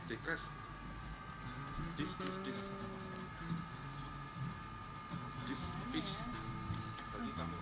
Dekres. Dis fish. Tadi kamu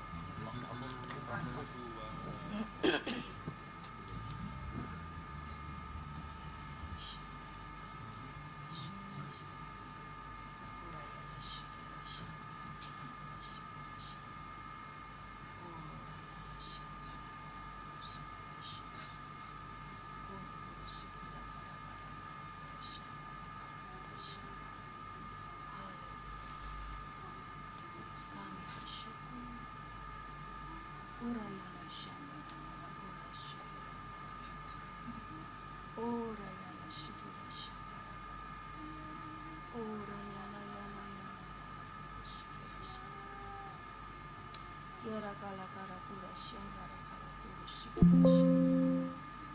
Yara kala kara pura shambara kara pura shikara.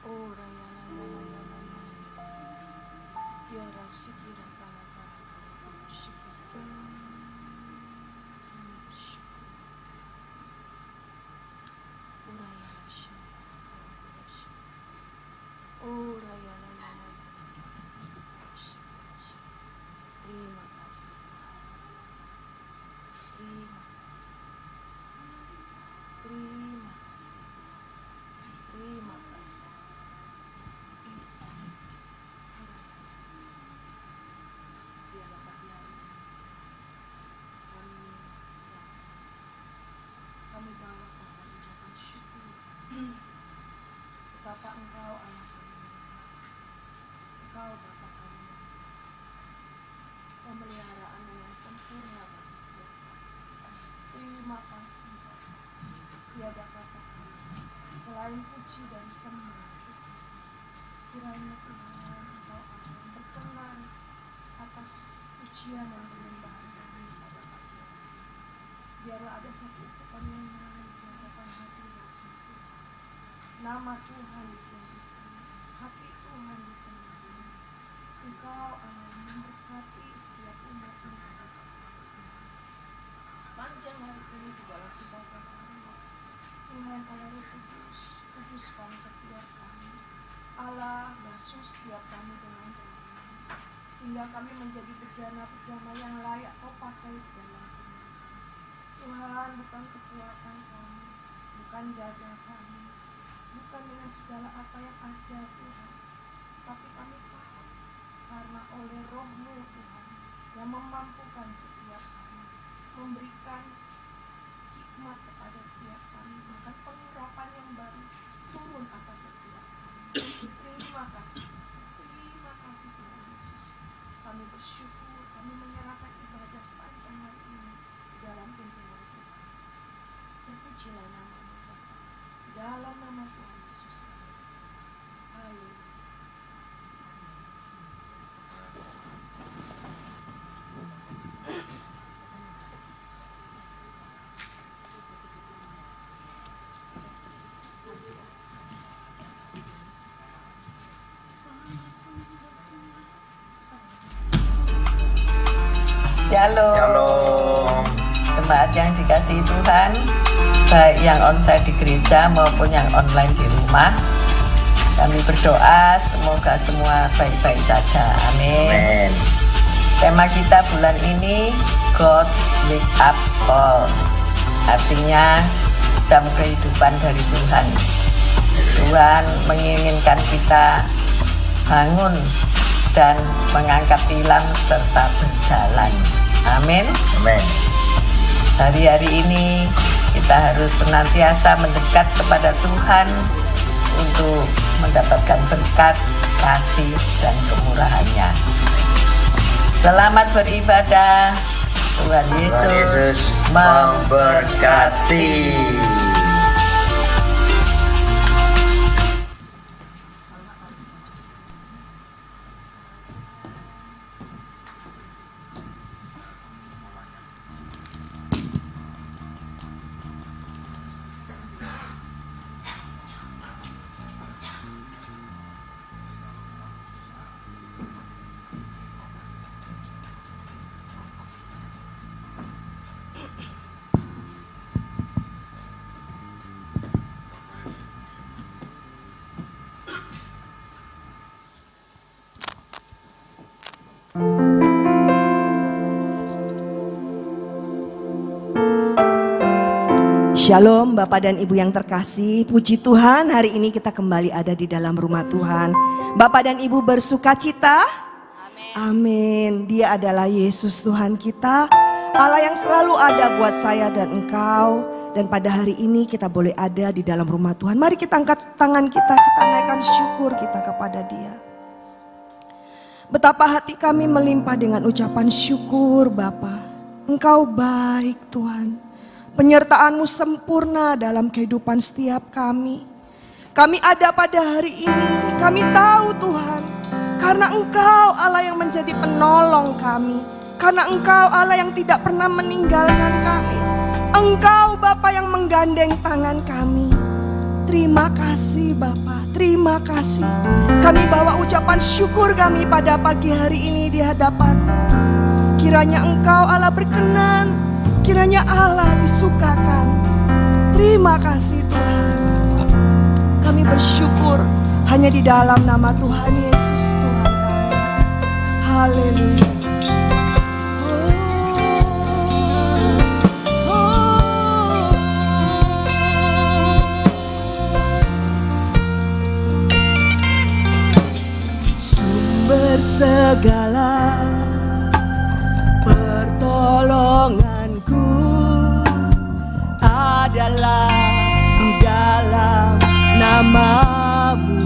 Ora yana yana yana yana. Yara shikira kala kara kara pura shikara. Ora yana shambara kara pura shikara. Ora yana yana yana. Terima kasih. Terima kasih. Terima kasih. Terima kasih. Biarlah pagi hari ini kami bawa Tuhan ucapan syukur betapa Engkau Allah kami yang baik, Engkau Bapa kami yang baik, pemeliharaanmu yang sempurna bagi setiap kami. Terima kasih Bapa. Tiada kata kami selain puji dan sembah Tuhan. Kiranya Tuhan Engkau akan berkenan atas pujian dan penyembahan kami pada pagi hari ini. Biarlah ada satu ucapan yang naik di hadapan hadirat Tuhan. Nama Tuhan ditinggikan, hati Tuhan disenangi. Engkau Allah yang memberkati setiap umat-Mu pada pagi hari ini. Sepanjang hari ini di dalam ibadah kami, Tuhan Allah Roh Kudus, kuduskan setiap kami. Allah basuh setiap kami dengan darah, sehingga kami menjadi bejana-bejana yang layak Kau pakai dalam firman. Tuhan, bukan kekuatan kami, bukan gagah kami, bukan dengan segala apa yang ada Tuhan, tapi kami tahu karena oleh Roh-Mu Tuhan yang memampukan setiap kami, memberikan hikmat kepada setiap kami, bahkan pengurapan yang baru turun atas setiap kami. Terima kasih Tuhan Yesus. Kami bersyukur, kami menyerahkan ibadah sepanjang hari ini di dalam pimpinan Tuhan. Terpujilah nama-Mu Bapa, dalam nama Tuhan Yesus. Haleluya. Shalom. Jemaat yang dikasihi Tuhan, baik yang onsite di gereja maupun yang online di rumah, kami berdoa semoga semua baik-baik saja. Amin. Tema kita bulan ini God's Wake Up Call, artinya jam kehidupan dari Tuhan. Tuhan menginginkan kita bangun dan mengangkat tilam serta berjalan. Amin. Amin. Hari-hari ini kita harus senantiasa mendekat kepada Tuhan untuk mendapatkan berkat, kasih, dan kemurahan-Nya. Selamat beribadah. Tuhan Yesus memberkati. Shalom Bapak dan Ibu yang terkasih, puji Tuhan hari ini kita kembali ada di dalam rumah Tuhan. Bapak dan Ibu bersuka cita? Amin. Dia adalah Yesus Tuhan kita, Allah yang selalu ada buat saya dan engkau. Dan pada hari ini kita boleh ada di dalam rumah Tuhan. Mari kita angkat tangan kita naikkan syukur kita kepada Dia. Betapa hati kami melimpah dengan ucapan syukur Bapa. Engkau baik Tuhan. Penyertaan-Mu sempurna dalam kehidupan setiap kami. Kami ada pada hari ini, kami tahu Tuhan, karena Engkau Allah yang menjadi penolong kami. Karena Engkau Allah yang tidak pernah meninggalkan kami. Engkau Bapa yang menggandeng tangan kami. Terima kasih Bapa, terima kasih. Kami bawa ucapan syukur kami pada pagi hari ini di hadapan-Mu. Kiranya Engkau Allah berkenan, kiranya Allah disukakan. Terima kasih Tuhan. Kami bersyukur hanya di dalam nama Tuhan Yesus Tuhan kami. Haleluya. Sumber segala pertolonganku adalah di dalam nama-Mu.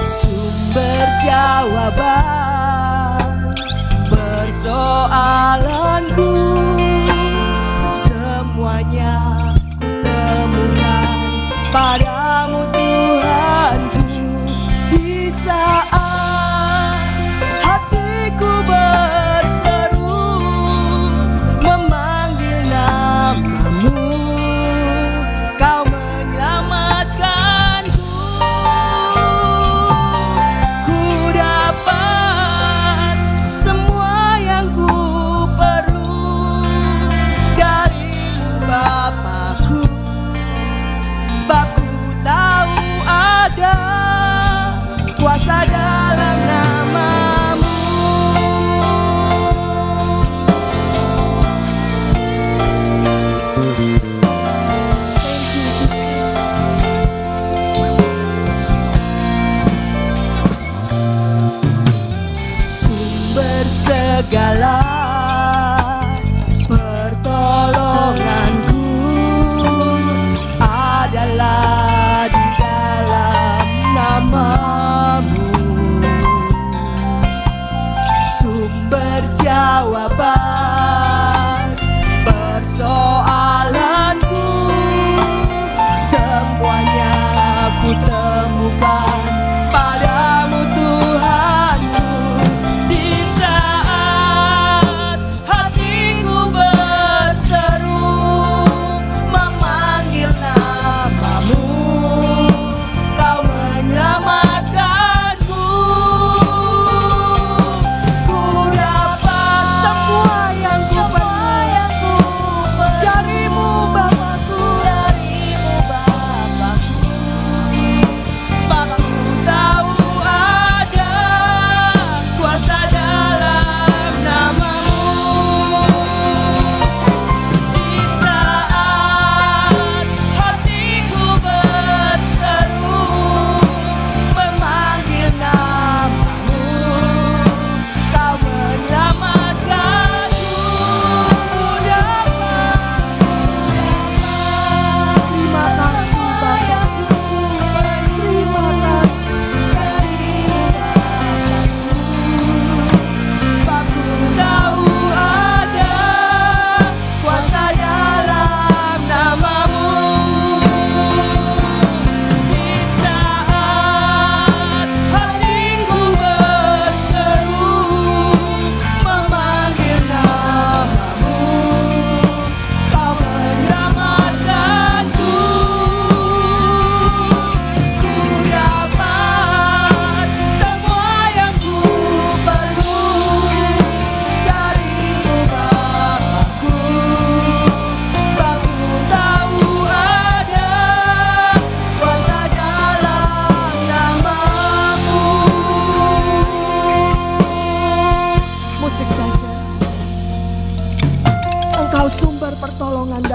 Sumber jawaban persoalanku semuanya ku temukan pada-Mu Tuhanku. Di saat hatiku berseru memanggil nama-Mu, Kau menyelamatkanku. Ku dapat semua yang ku perlu dari-Mu Bapakku, sebab ku tahu ada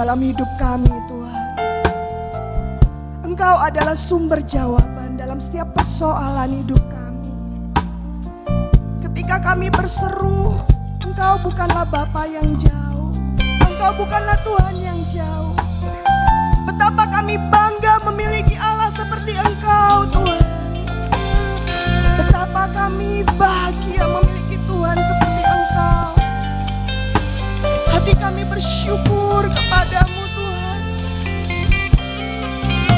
dalam hidup kami Tuhan. Engkau adalah sumber jawaban dalam setiap persoalan hidup kami. Ketika kami berseru, Engkau bukanlah Bapa yang jauh, Engkau bukanlah Tuhan yang jauh. Betapa kami bangga memiliki Allah seperti Engkau Tuhan. Betapa kami bahagia memiliki Tuhan seperti Engkau. Hati kami bersyukur kepadamu Tuhan.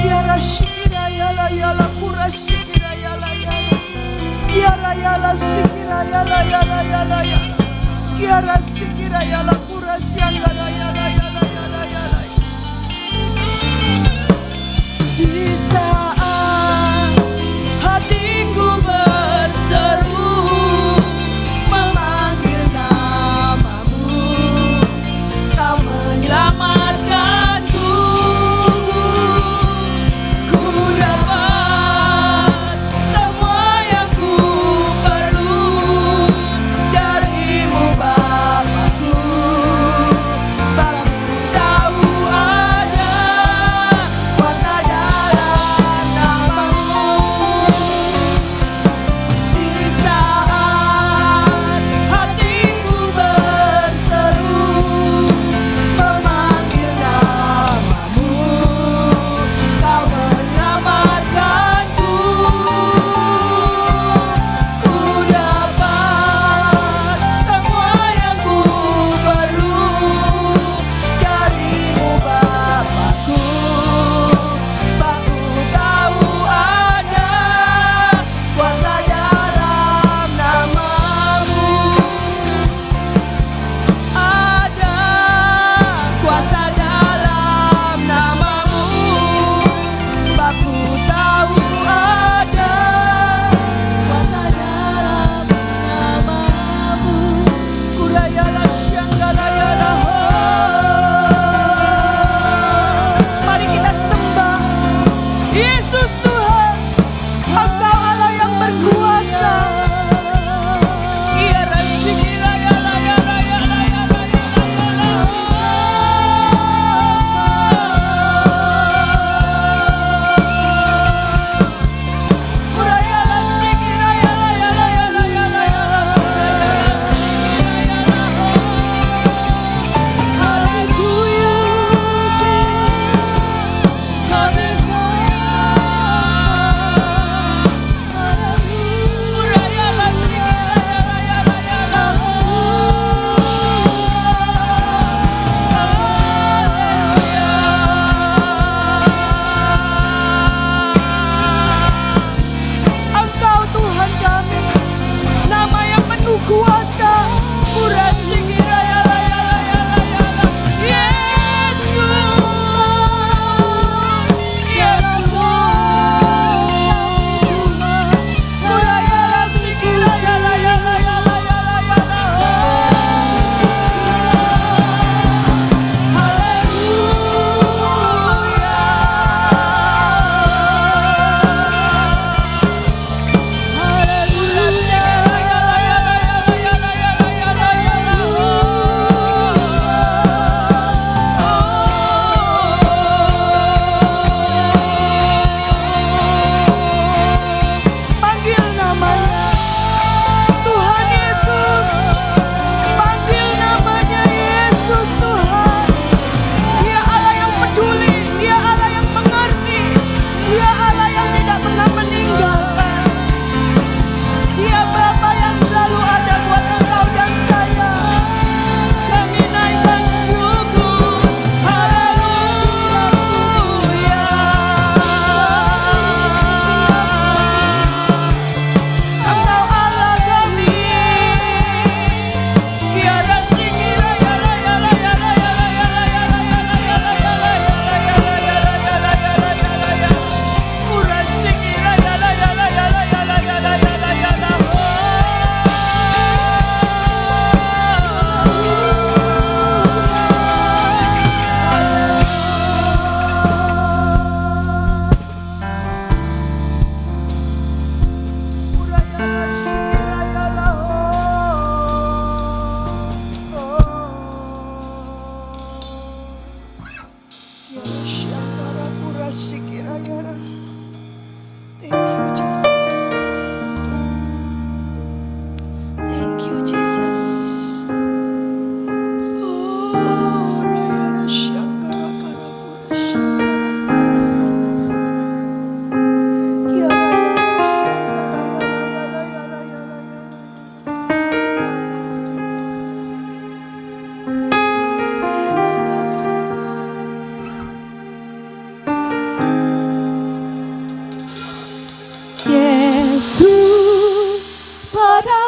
Kiara shikira yala yala kura shikira yala yala. Kiara yala shikira yala yala yala yala. Kiara shikira yala kura siangara yala yala yala yala. Di saat hatiku berseru memanggil namamu, Kau menyelamatkanku. Ku dapat semua yang ku perlu darimu Bapakku.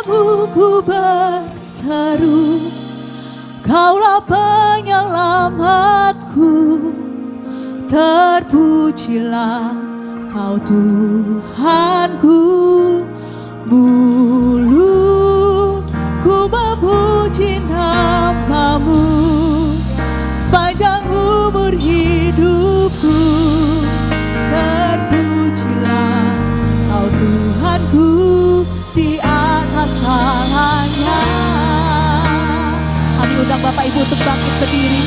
Padamu ku berseru, Kaulah penyelamatku. Terpujilah Kau Tuhanku. Mulutku memuji nama-Mu sepanjang umur hidupku. Terpujilah Kau Tuhanku di atas segalanya. Kami undang Bapak Ibu untuk bangkit berdiri.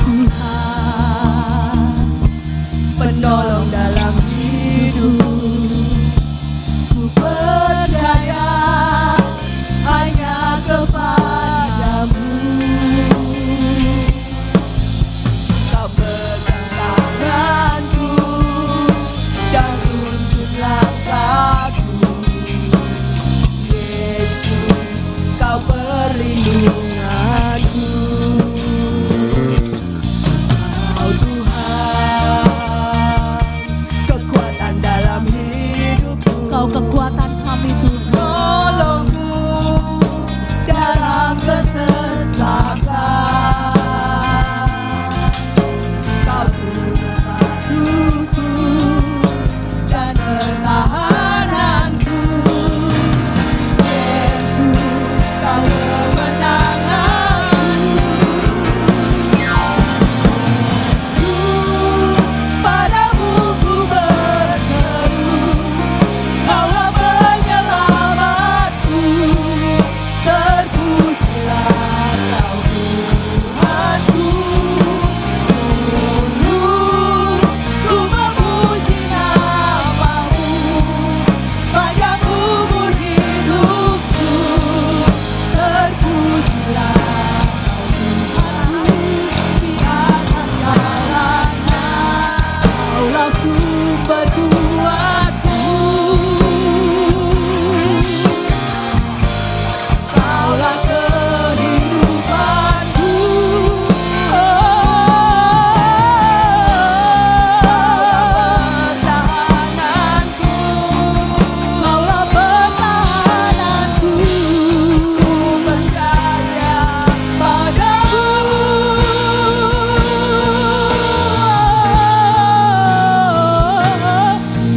Tuhan, penolong dalam hidup, ku percaya hanya kepada-Mu. Kau pegang tanganku dan tuntun langkahku. Yesus, Kau perlindunganku. Kau Tuhan, kekuatan dalam hidupku. Kau kekuatan kami Tuhan. Tolongku dalam kesesakan. Kau tuntun patuku dan pertahananku. Yesus, Kau kemenanganku. Yesus, padamu ku berseru, Kaulah penyelamatku. Terpujilah Kau Tuhanku. Mulutku memuji nama-Mu sepanjang umur hidupku. Terpujilah Kau Tuhanku di atas segalanya. Kaulah sumber kuatku. Kaulah kehidupanku. Pertahananku. Kaulah pertahananku. Ku percaya padamu.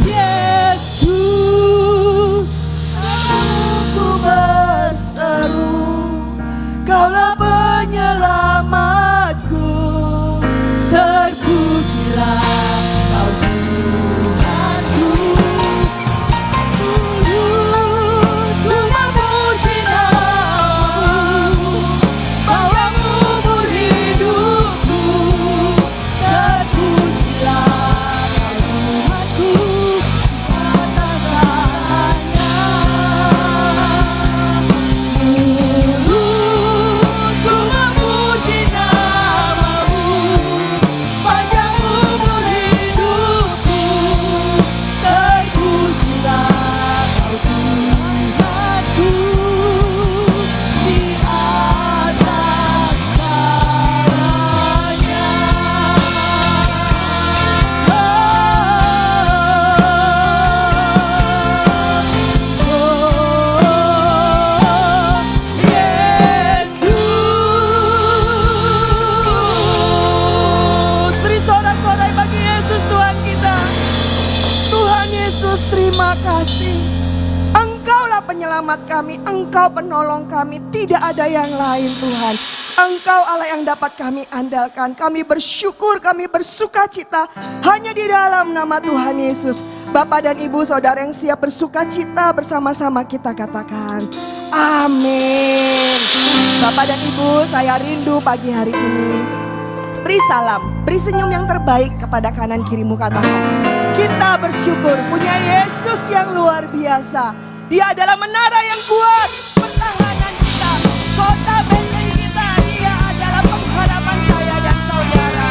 Yesus, aku berseru, Kaulah penyelamatku. Terpujilah Kau Tuhanku. Mulutku memuji nama-Mu sepanjang umur hidupku. Terpujilah Kau Tuhanku atas segalanya. Mulutku memuji nama-Mu sepanjang umur hidupku. Terpujilah Kau Tuhanku di atas segalanya. Yesus, beri sorak-sorai bagi Yesus Tuhan kita. Tuhan Yesus, terima kasih. Engkaulah penyelamat kami, Engkau penolong kami, tidak ada yang lain Tuhan. Engkau Allah yang dapat kami andalkan. Kami bersyukur, kami bersuka cita hanya di dalam nama Tuhan Yesus. Bapak dan Ibu saudara yang siap bersuka cita bersama-sama kita katakan amin. Bapak dan Ibu, saya rindu pagi hari ini. Beri salam, beri senyum yang terbaik kepada kanan kirimu, katakan kita bersyukur punya Yesus yang luar biasa. Dia adalah menara yang kuat, pertahanan kita, kota benteng kita. Dia adalah pengharapan saya dan saudara.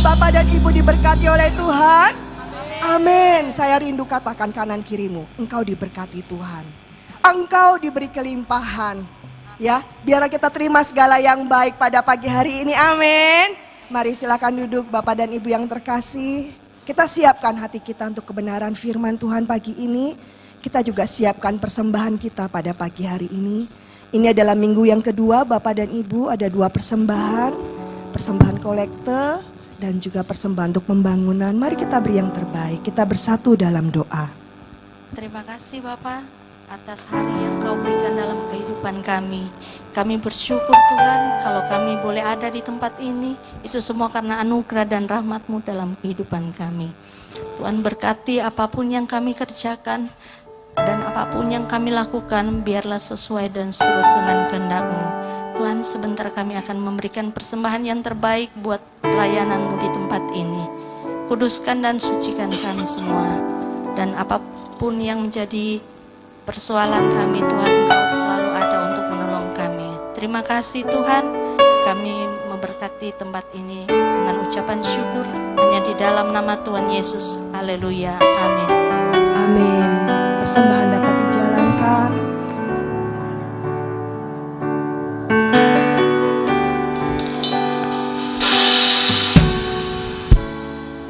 Bapak dan Ibu diberkati oleh Tuhan? Amin. Saya rindu katakan kanan kirimu, engkau diberkati Tuhan. Engkau diberi kelimpahan. Ya, biarlah kita terima segala yang baik pada pagi hari ini. Amin. Mari silakan duduk Bapak dan Ibu yang terkasih. Kita siapkan hati kita untuk kebenaran firman Tuhan pagi ini. Kita juga siapkan persembahan kita pada pagi hari ini. Ini adalah minggu yang kedua Bapak dan Ibu, ada 2 persembahan. Persembahan kolekte dan juga persembahan untuk pembangunan. Mari kita beri yang terbaik, kita bersatu dalam doa. Terima kasih Bapak atas hari yang Kau berikan dalam kehidupan kami. Kami bersyukur Tuhan kalau kami boleh ada di tempat ini. Itu semua karena anugerah dan rahmat-Mu dalam kehidupan kami. Tuhan berkati apapun yang kami kerjakan dan apapun yang kami lakukan, biarlah sesuai dan surut dengan kehendak-Mu. Tuhan, sebentar kami akan memberikan persembahan yang terbaik buat pelayanan-Mu di tempat ini. Kuduskan dan sucikan kami semua. Dan apapun yang menjadi persoalan kami, Tuhan, Engkau selalu ada untuk menolong kami. Terima kasih Tuhan, kami memberkati tempat ini dengan ucapan syukur hanya di dalam nama Tuhan Yesus. Haleluya, amin. Amin. Persembahan dapat dijalankan.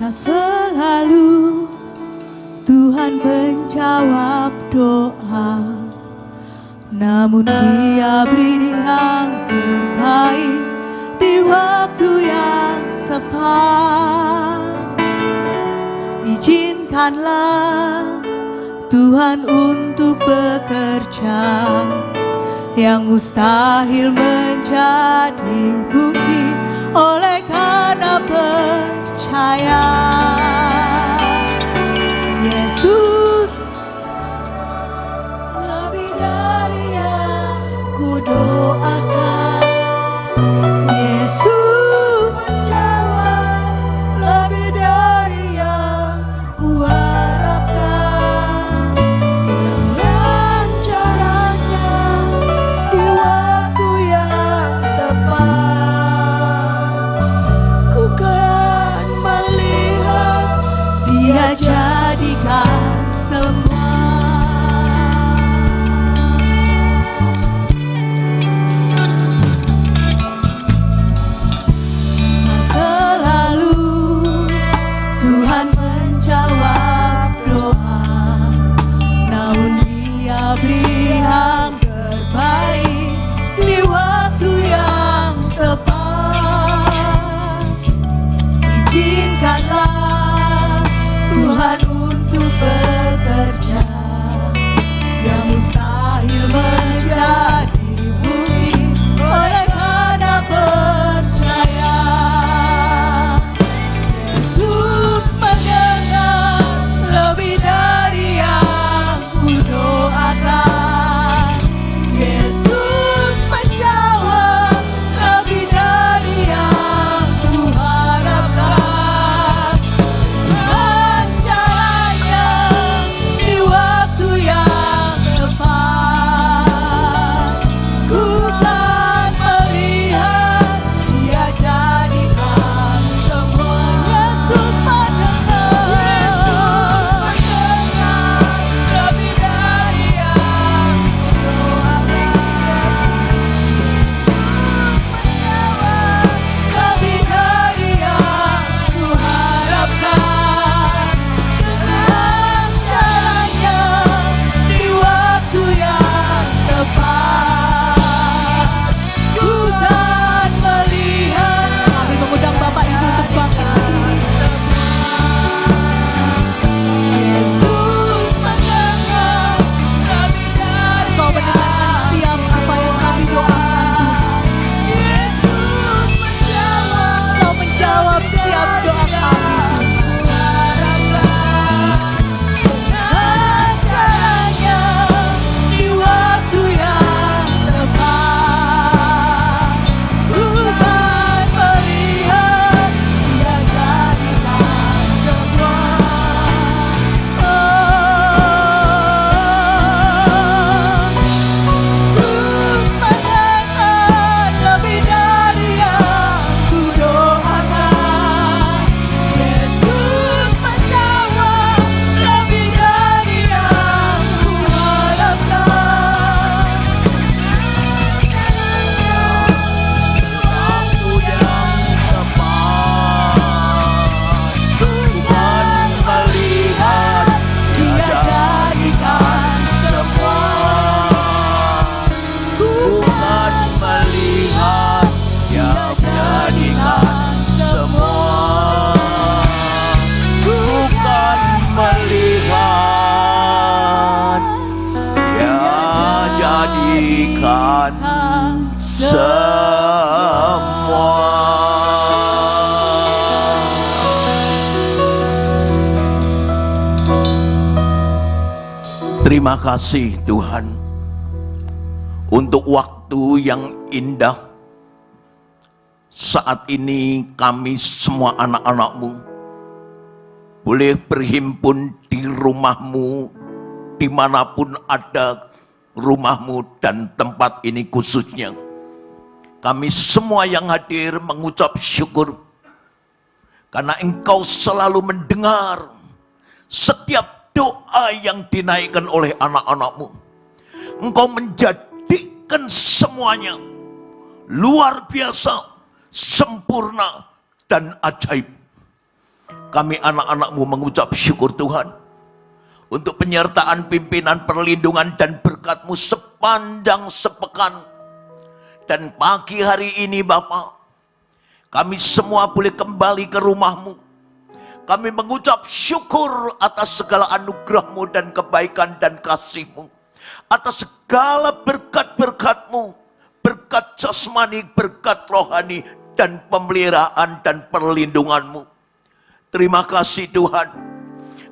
Tak selalu Tuhan menjawab doa, namun Dia beri yang terbaik di waktu yang tepat. Izinkanlah Tuhan untuk bekerja, yang mustahil menjadi mungkin oleh karena percaya. Yesus lebih dari yang ku doakan. Yesus menjawab lebih dari yang ku harapkan. Dengan caranya di waktu yang tepat, ku kan melihat Dia jadikan semua. Tuhan semua. Terima kasih Tuhan untuk waktu yang indah. Saat ini kami semua anak-anak-Mu boleh berhimpun di rumah-Mu, dimanapun ada rumah-Mu dan tempat ini khususnya. Kami semua yang hadir mengucap syukur karena Engkau selalu mendengar setiap doa yang dinaikkan oleh anak-anak-Mu. Engkau menjadikan semuanya luar biasa, sempurna, dan ajaib. Kami anak-anak-Mu mengucap syukur Tuhan untuk penyertaan pimpinan, perlindungan, dan berkat-Mu sepanjang sepekan. Dan pagi hari ini Bapa, kami semua boleh kembali ke rumah-Mu. Kami mengucap syukur atas segala anugerah-Mu dan kebaikan dan kasih-Mu. Atas segala berkat-berkat-Mu, berkat jasmani, berkat rohani, dan pemeliharaan dan perlindungan-Mu. Terima kasih Tuhan.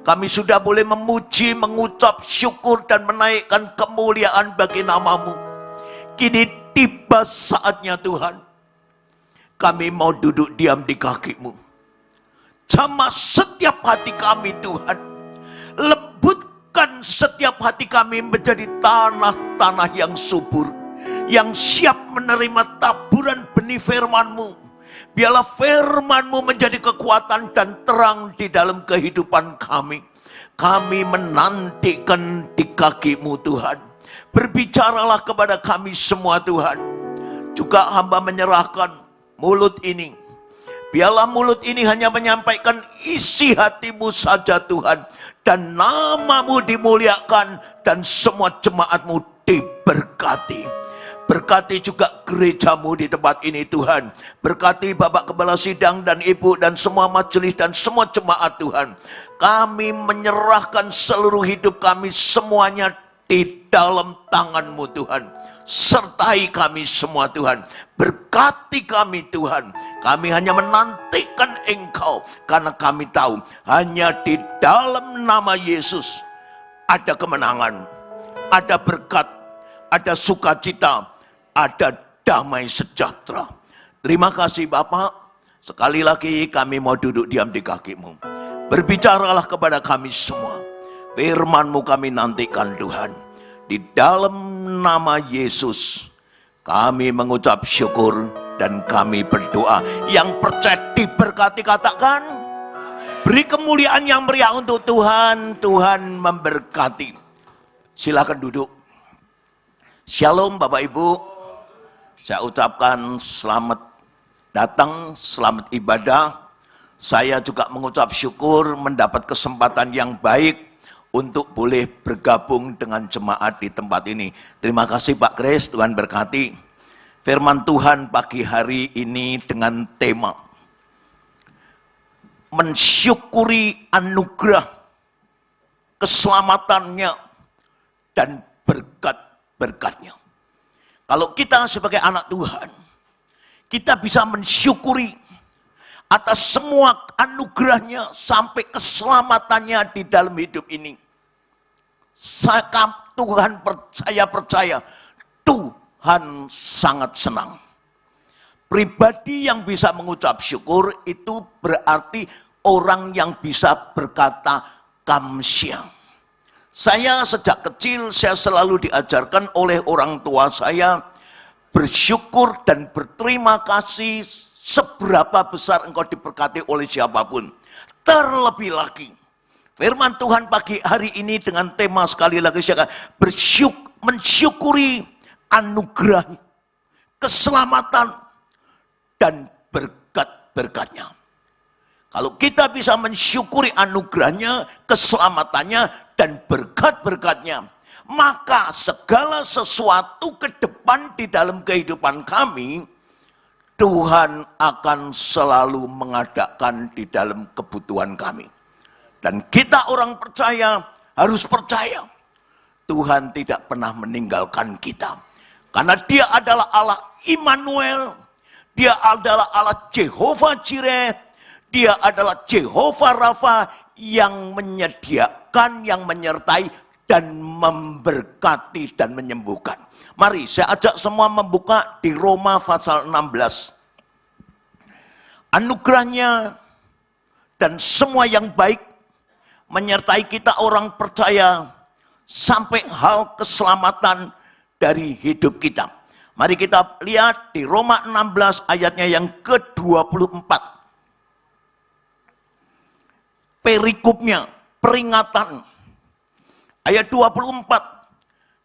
Kami sudah boleh memuji, mengucap syukur, dan menaikkan kemuliaan bagi nama-Mu. Kini tiba saatnya Tuhan. Kami mau duduk diam di kaki-Mu. Jamah setiap hati kami Tuhan. Lembutkan setiap hati kami menjadi tanah-tanah yang subur, yang siap menerima taburan benih firman-Mu. Biarlah firman-Mu menjadi kekuatan dan terang di dalam kehidupan kami. Kami menantikan di kaki-Mu Tuhan. Berbicaralah kepada kami semua Tuhan. Juga hamba menyerahkan mulut ini. Biarlah mulut ini hanya menyampaikan isi hati-Mu saja Tuhan. Dan nama-Mu dimuliakan dan semua jemaat-Mu diberkati. Berkati juga gereja-Mu di tempat ini Tuhan. Berkati Bapak Kepala Sidang dan Ibu dan semua majelis dan semua jemaat Tuhan. Kami menyerahkan seluruh hidup kami semuanya di dalam tangan-Mu Tuhan. Sertai kami semua Tuhan. Berkati kami Tuhan. Kami hanya menantikan Engkau. Karena kami tahu hanya di dalam nama Yesus ada kemenangan, ada berkat, ada sukacita, ada damai sejahtera. Terima kasih Bapak. Sekali lagi kami mau duduk diam di kaki-Mu. Berbicaralah kepada kami semua. Firman-Mu kami nantikan Tuhan. Di dalam nama Yesus kami mengucap syukur dan kami berdoa. Yang percaya diberkati katakan, beri kemuliaan yang meriah untuk Tuhan. Tuhan memberkati. Silakan duduk. Shalom Bapak Ibu. Saya ucapkan selamat datang, selamat ibadah. Saya juga mengucap syukur mendapat kesempatan yang baik untuk boleh bergabung dengan jemaat di tempat ini. Terima kasih Pak Kris, Tuhan berkati. Firman Tuhan pagi hari ini dengan tema mensyukuri anugerah, keselamatannya, dan berkat-berkatnya. Kalau kita sebagai anak Tuhan, kita bisa mensyukuri atas semua anugerahnya sampai keselamatannya di dalam hidup ini. Tuhan percaya Tuhan sangat senang. Pribadi yang bisa mengucap syukur itu berarti orang yang bisa berkata kamsya. Saya sejak kecil saya selalu diajarkan oleh orang tua saya bersyukur dan berterima kasih seberapa besar engkau diberkati oleh siapapun. Terlebih lagi, firman Tuhan pagi hari ini dengan tema sekali lagi saya mensyukuri anugerah, keselamatan, dan berkat-berkatnya. Kalau kita bisa mensyukuri anugerahnya, keselamatannya, dan berkat-berkatnya, maka segala sesuatu ke depan di dalam kehidupan kami, Tuhan akan selalu mengadakan di dalam kebutuhan kami. Dan kita orang percaya harus percaya Tuhan tidak pernah meninggalkan kita. Karena dia adalah Allah Immanuel, dia adalah Allah Jehovah Jireh, dia adalah Jehovah Rafa yang menyediakan, yang menyertai, dan memberkati dan menyembuhkan. Mari saya ajak semua membuka di Roma pasal 16. Anugerahnya dan semua yang baik menyertai kita orang percaya sampai hal keselamatan dari hidup kita. Mari kita lihat di Roma 16 ayatnya yang ke-24. Perikopnya, peringatan. Ayat 24.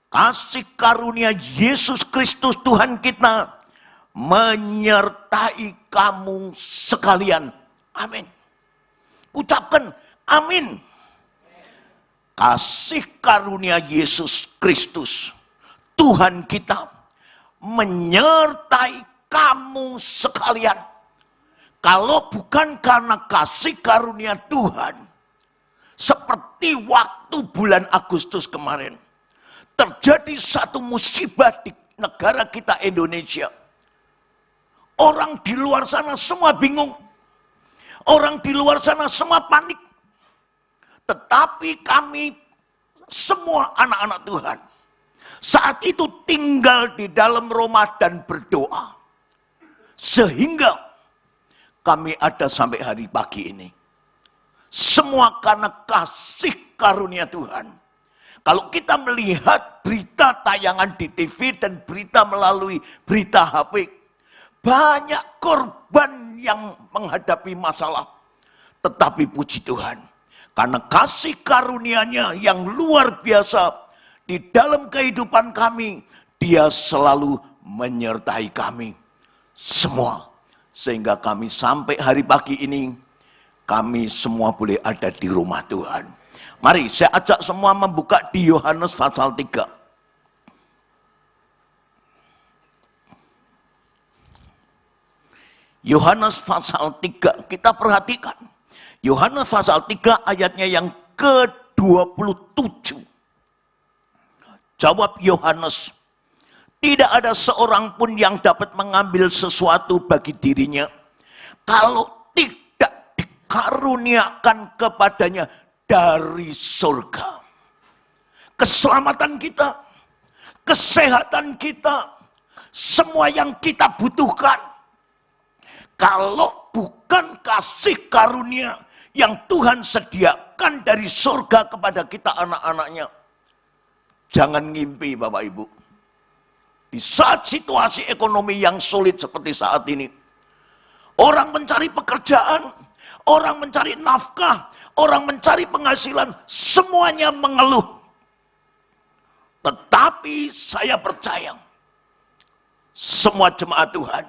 Kasih karunia Yesus Kristus Tuhan kita menyertai kamu sekalian. Amin. Ucapkan amin. Kasih karunia Yesus Kristus Tuhan kita menyertai kamu sekalian. Kalau bukan karena kasih karunia Tuhan, seperti waktu bulan Agustus kemarin, terjadi satu musibah di negara kita Indonesia. Orang di luar sana semua bingung. Orang di luar sana semua panik. Tetapi kami semua anak-anak Tuhan saat itu tinggal di dalam rumah dan berdoa. Sehingga kami ada sampai hari pagi ini. Semua karena kasih karunia Tuhan. Kalau kita melihat berita tayangan di TV dan berita melalui berita HP, banyak korban yang menghadapi masalah. Tetapi puji Tuhan, karena kasih karunia-Nya yang luar biasa di dalam kehidupan kami, Dia selalu menyertai kami semua. Sehingga kami sampai hari pagi ini, kami semua boleh ada di rumah Tuhan. Mari saya ajak semua membuka di Yohanes pasal 3. Yohanes pasal 3, kita perhatikan. Yohanes pasal 3 ayatnya yang ke-27. Jawab Yohanes, tidak ada seorang pun yang dapat mengambil sesuatu bagi dirinya kalau tidak dikaruniakan kepadanya dari surga. Keselamatan kita, kesehatan kita, semua yang kita butuhkan, kalau bukan kasih karunia yang Tuhan sediakan dari surga kepada kita anak-anaknya, jangan ngimpi Bapak Ibu. Di saat situasi ekonomi yang sulit seperti saat ini, orang mencari pekerjaan, orang mencari nafkah, orang mencari penghasilan, semuanya mengeluh. Tetapi saya percaya, semua jemaat Tuhan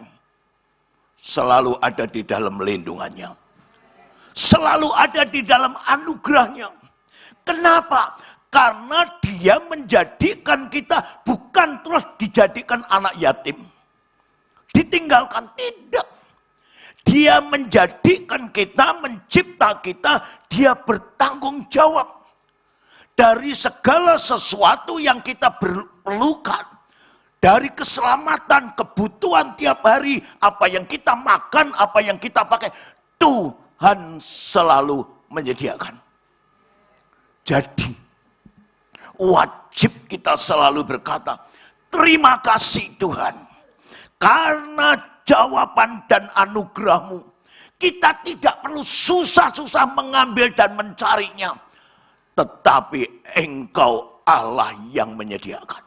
selalu ada di dalam lindungannya. Selalu ada di dalam anugerahnya. Kenapa? Karena Dia menjadikan kita bukan terus dijadikan anak yatim, ditinggalkan, tidak. Dia menjadikan kita, mencipta kita, Dia bertanggung jawab dari segala sesuatu yang kita perlukan. Dari keselamatan, kebutuhan tiap hari, apa yang kita makan, apa yang kita pakai, Tuhan selalu menyediakan. Jadi, wajib kita selalu berkata, terima kasih Tuhan. Karena jawaban dan anugerah-Mu, kita tidak perlu susah-susah mengambil dan mencarinya. Tetapi Engkau Allah yang menyediakan.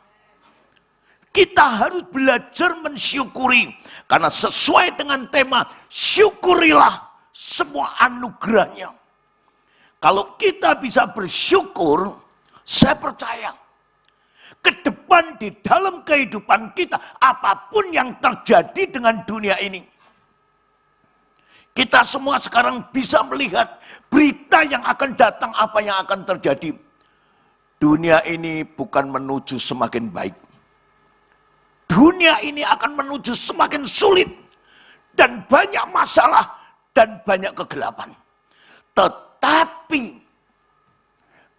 Kita harus belajar mensyukuri. Karena sesuai dengan tema, syukurilah semua anugerahnya. Kalau kita bisa bersyukur, saya percaya, ke depan di dalam kehidupan kita, apapun yang terjadi dengan dunia ini, kita semua sekarang bisa melihat berita yang akan datang, apa yang akan terjadi. Dunia ini bukan menuju semakin baik. Dunia ini akan menuju semakin sulit. Dan banyak masalah dan banyak kegelapan. Tetapi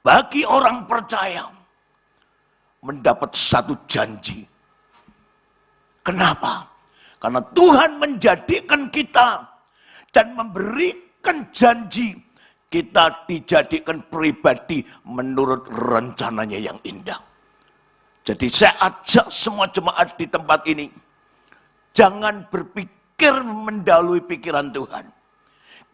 bagi orang percaya mendapat satu janji. Kenapa? Karena Tuhan menjadikan kita dan memberikan janji kita dijadikan pribadi menurut rencananya yang indah. Jadi saya ajak semua jemaat di tempat ini, jangan berpikir mendahului pikiran Tuhan.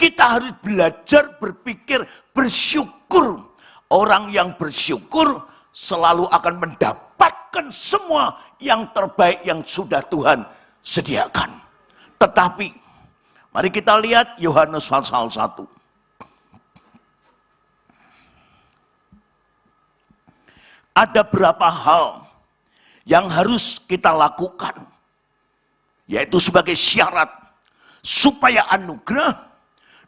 Kita harus belajar berpikir bersyukur. Orang yang bersyukur selalu akan mendapatkan semua yang terbaik yang sudah Tuhan sediakan. Tetapi mari kita lihat Yohanes pasal 1. Ada berapa hal yang harus kita lakukan, yaitu sebagai syarat supaya anugerah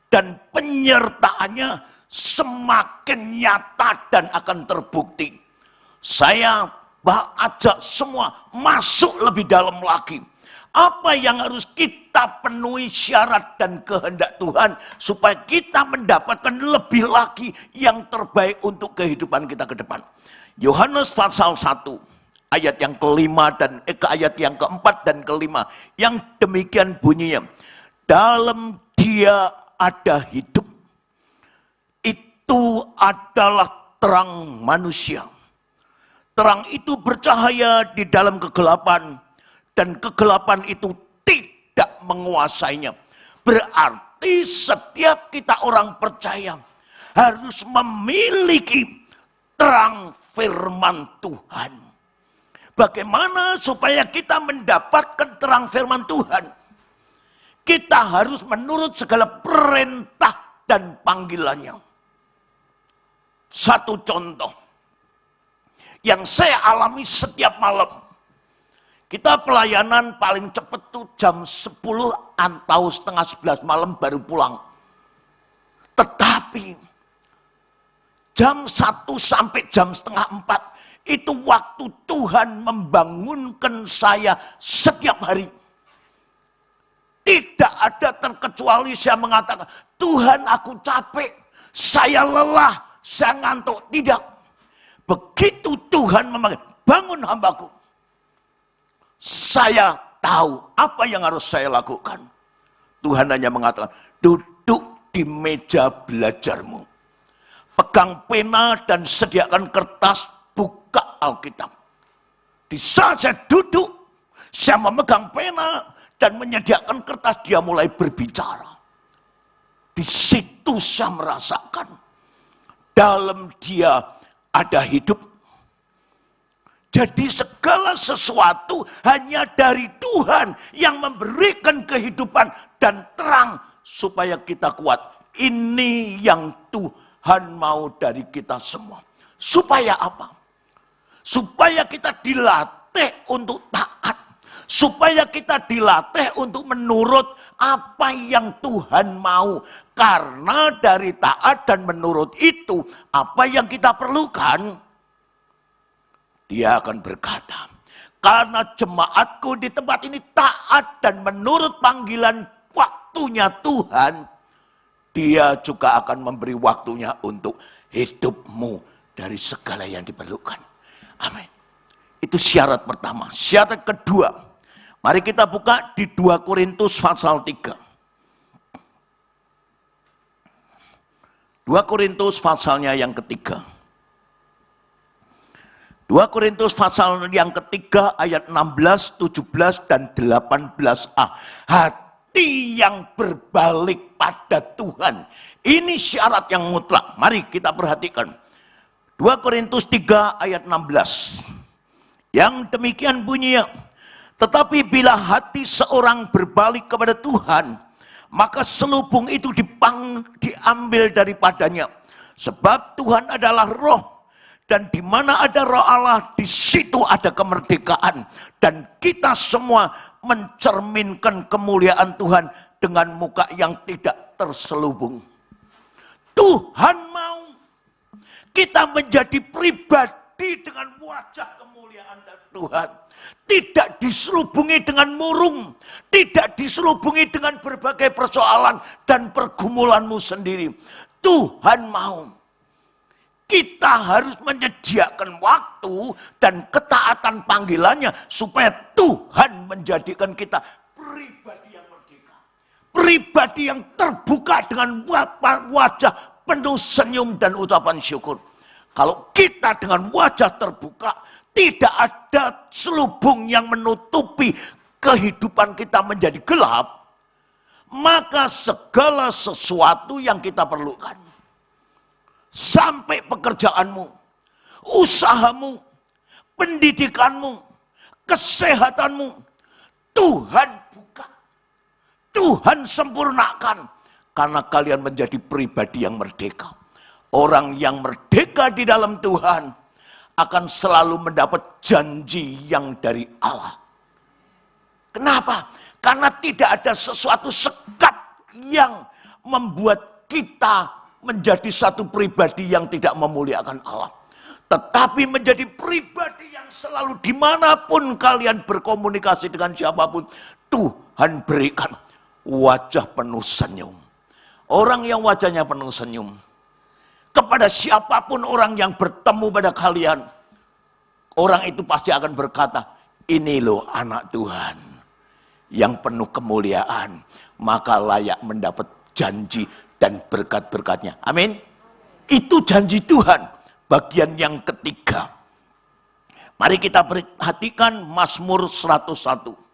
dan penyertaannya semakin nyata dan akan terbukti. Saya ajak semua masuk lebih dalam lagi. Apa yang harus kita penuhi syarat dan kehendak Tuhan supaya kita mendapatkan lebih lagi yang terbaik untuk kehidupan kita ke depan. Yohanes pasal 1 ayat yang kelima dan ayat yang keempat dan kelima yang demikian bunyinya. Dalam Dia ada hidup, itu adalah terang manusia. Terang itu bercahaya di dalam kegelapan, dan kegelapan itu tidak menguasainya. Berarti setiap kita orang percaya harus memiliki terang firman Tuhan. Bagaimana supaya kita mendapatkan terang firman Tuhan? Kita harus menurut segala perintah dan panggilannya. Satu contoh yang saya alami setiap malam. Kita pelayanan paling cepat tuh jam 10 atau setengah 11 malam baru pulang. Tetapi jam 1 sampai jam setengah 4 itu waktu Tuhan membangunkan saya setiap hari. Tidak ada terkecuali saya mengatakan, Tuhan aku capek, saya lelah, saya ngantuk. Tidak. Begitu Tuhan memanggil, bangun hambaku. Saya tahu apa yang harus saya lakukan. Tuhan hanya mengatakan, duduk di meja belajarmu. Pegang pena dan sediakan kertas, buka Alkitab. Di saat saya duduk, saya memegang pena dan menyediakan kertas, dia mulai berbicara. Di situ saya merasakan, dalam Dia ada hidup. Jadi segala sesuatu hanya dari Tuhan yang memberikan kehidupan dan terang supaya kita kuat. Ini yang Tuhan mau dari kita semua. Supaya apa? Supaya kita dilatih untuk taat. Supaya kita dilatih untuk menurut apa yang Tuhan mau. Karena dari taat dan menurut itu, apa yang kita perlukan, Dia akan berkata, karena jemaatku di tempat ini taat dan menurut panggilan waktunya Tuhan, Dia juga akan memberi waktunya untuk hidupmu dari segala yang diperlukan. Amin. Itu syarat pertama. Syarat kedua, mari kita buka di 2 Korintus pasal 3. 2 Korintus pasalnya yang ketiga. 2 Korintus pasal yang ketiga ayat 16, 17, dan 18a. Hati yang berbalik pada Tuhan. Ini syarat yang mutlak. Mari kita perhatikan. 2 Korintus 3 ayat 16. Yang demikian bunyinya. Tetapi bila hati seorang berbalik kepada Tuhan, maka selubung itu diambil daripadanya. Sebab Tuhan adalah roh. Dan di mana ada roh Allah, di situ ada kemerdekaan. Dan kita semua mencerminkan kemuliaan Tuhan dengan muka yang tidak terselubung. Tuhan mau kita menjadi pribadi dengan wajah kemuliaan dari Tuhan. Tidak diselubungi dengan murung. Tidak diselubungi dengan berbagai persoalan dan pergumulanmu sendiri. Tuhan mau kita harus menyediakan waktu dan ketaatan panggilannya supaya Tuhan menjadikan kita pribadi yang merdeka. Pribadi yang terbuka dengan wajah penuh senyum dan ucapan syukur. Kalau kita dengan wajah terbuka, tidak ada selubung yang menutupi kehidupan kita menjadi gelap, maka segala sesuatu yang kita perlukan, sampai pekerjaanmu, usahamu, pendidikanmu, kesehatanmu, Tuhan buka, Tuhan sempurnakan, karena kalian menjadi pribadi yang merdeka. Orang yang merdeka di dalam Tuhan akan selalu mendapat janji yang dari Allah. Kenapa? Karena tidak ada sesuatu sekat yang membuat kita menjadi satu pribadi yang tidak memuliakan Allah. Tetapi menjadi pribadi yang selalu dimanapun kalian berkomunikasi dengan siapapun, Tuhan berikan wajah penuh senyum. Orang yang wajahnya penuh senyum, kepada siapapun orang yang bertemu pada kalian, orang itu pasti akan berkata, ini loh anak Tuhan yang penuh kemuliaan, maka layak mendapat janji dan berkat-berkatnya. Amin. Itu janji Tuhan. Bagian yang ketiga. Mari kita perhatikan Mazmur 101.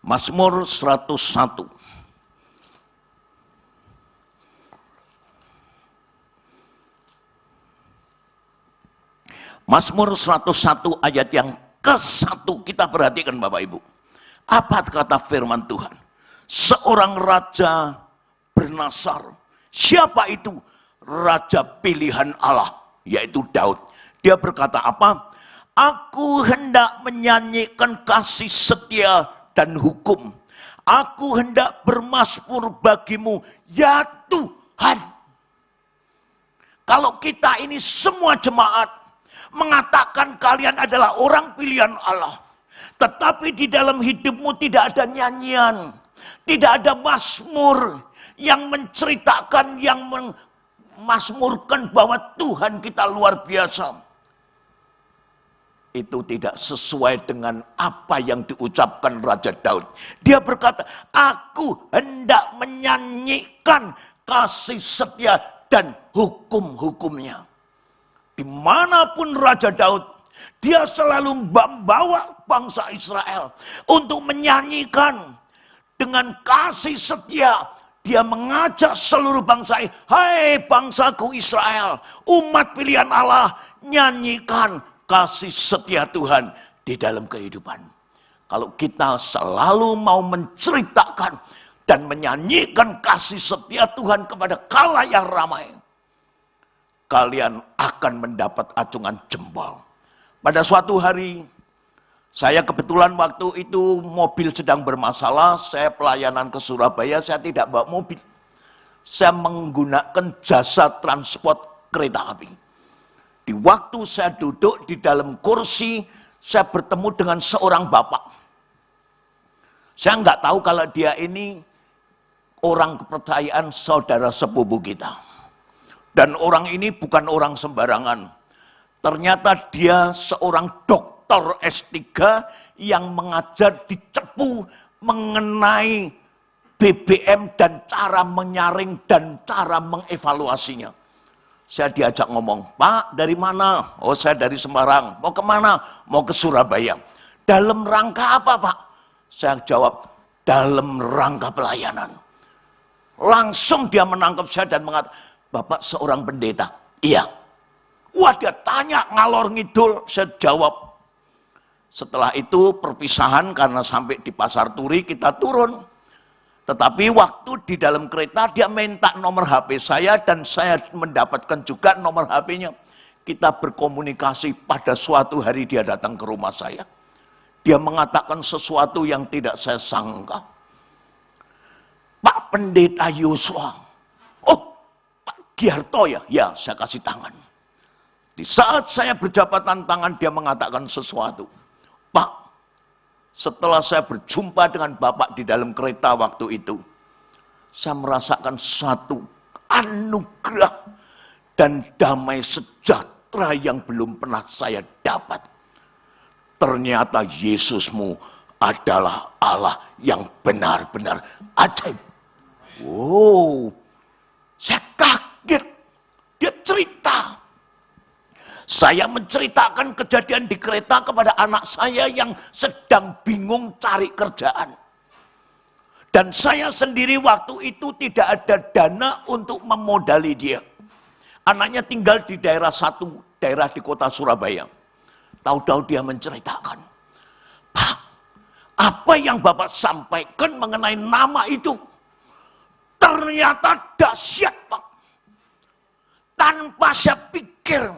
Mazmur 101. Mazmur 101 ayat yang ke-1 kita perhatikan Bapak Ibu. Apa kata firman Tuhan? Seorang raja bernasar. Siapa itu? Raja pilihan Allah, yaitu Daud. Dia berkata apa? Aku hendak menyanyikan kasih setia dan hukum. Aku hendak bermazmur bagimu, ya Tuhan. Kalau kita ini semua jemaat mengatakan kalian adalah orang pilihan Allah, tetapi di dalam hidupmu tidak ada nyanyian, tidak ada mazmur yang menceritakan, yang memazmurkan bahwa Tuhan kita luar biasa, itu tidak sesuai dengan apa yang diucapkan Raja Daud. Dia berkata, aku hendak menyanyikan kasih setia dan hukum-hukumnya. Dimanapun Raja Daud, dia selalu membawa bangsa Israel untuk menyanyikan dengan kasih setia. Dia mengajak seluruh bangsa, hai bangsaku Israel, umat pilihan Allah, nyanyikan kasih setia Tuhan di dalam kehidupan. Kalau kita selalu mau menceritakan dan menyanyikan kasih setia Tuhan kepada khalayak ramai, kalian akan mendapat acungan jempol. Pada suatu hari, saya kebetulan waktu itu mobil sedang bermasalah, saya pelayanan ke Surabaya, saya tidak bawa mobil. Saya menggunakan jasa transport kereta api. Di waktu saya duduk di dalam kursi, saya bertemu dengan seorang bapak. Saya nggak tahu kalau dia ini orang kepercayaan saudara sepupu kita. Dan orang ini bukan orang sembarangan. Ternyata dia seorang doktor S3 yang mengajar di Cepu mengenai BBM dan cara menyaring dan cara mengevaluasinya. Saya diajak ngomong, Pak dari mana? Oh saya dari Semarang. Mau kemana? Mau ke Surabaya. Dalam rangka apa Pak? Saya jawab, dalam rangka pelayanan. Langsung dia menangkap saya dan mengatakan, Bapak seorang pendeta. Iya. Wah dia tanya ngalor ngidul, saya jawab. Setelah itu perpisahan karena sampai di Pasar Turi kita turun. Tetapi waktu di dalam kereta dia minta nomor HP saya dan saya mendapatkan juga nomor HP-nya. Kita berkomunikasi, pada suatu hari dia datang ke rumah saya. Dia mengatakan sesuatu yang tidak saya sangka. Pak Pendeta Yosua. Oh, Pak Giarto ya? Ya, saya kasih tangan. Di saat saya berjabatan tangan dia mengatakan sesuatu. Pak, setelah saya berjumpa dengan Bapak di dalam kereta waktu itu, saya merasakan satu anugerah dan damai sejahtera yang belum pernah saya dapat. Ternyata Yesusmu adalah Allah yang benar-benar ajaib. Wow, saya kaget. Dia cerita. Saya menceritakan kejadian di kereta kepada anak saya yang sedang bingung cari kerjaan. Dan saya sendiri waktu itu tidak ada dana untuk memodali dia. Anaknya tinggal di satu daerah di kota Surabaya. Tahu-tahu dia menceritakan, Pak, apa yang Bapak sampaikan mengenai nama itu ternyata dahsyat, Pak. Tanpa saya pikir,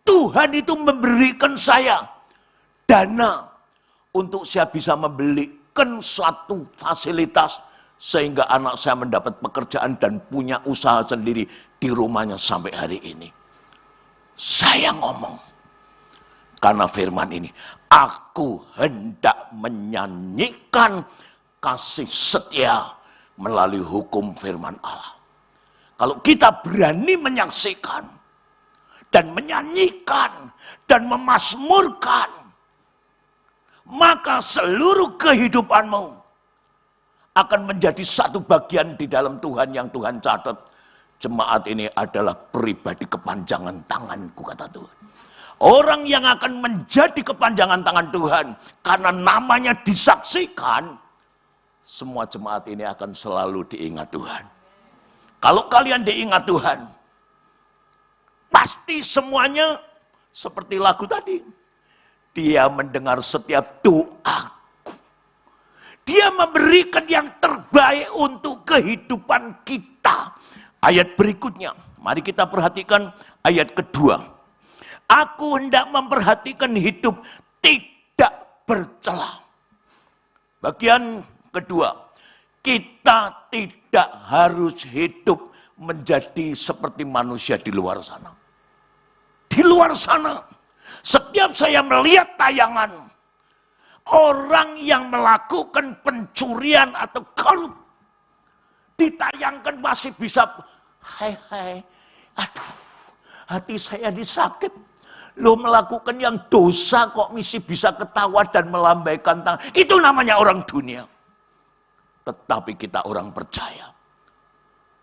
Tuhan itu memberikan saya dana untuk saya bisa membelikan suatu fasilitas sehingga anak saya mendapat pekerjaan dan punya usaha sendiri di rumahnya sampai hari ini. Saya ngomong karena firman ini, aku hendak menyanyikan kasih setia melalui hukum firman Allah. Kalau kita berani menyaksikan dan menyanyikan dan memazmurkan, maka seluruh kehidupanmu akan menjadi satu bagian di dalam Tuhan yang Tuhan catat. Jemaat ini adalah pribadi kepanjangan tanganku, kata Tuhan. Orang yang akan menjadi kepanjangan tangan Tuhan karena namanya disaksikan, semua jemaat ini akan selalu diingat Tuhan. Kalau kalian diingat Tuhan, pasti semuanya seperti lagu tadi. Dia mendengar setiap doaku. Dia memberikan yang terbaik untuk kehidupan kita. Ayat berikutnya, mari kita perhatikan ayat kedua. Aku hendak memperhatikan hidup tidak bercela. Bagian kedua, kita tidak harus hidup menjadi seperti manusia di luar sana. Di luar sana, setiap saya melihat tayangan orang yang melakukan pencurian atau korup, ditayangkan masih bisa, hai, aduh, hati saya disakit. Lo melakukan yang dosa kok masih bisa ketawa dan melambaikan tangan. Itu namanya orang dunia. Tetapi kita orang percaya,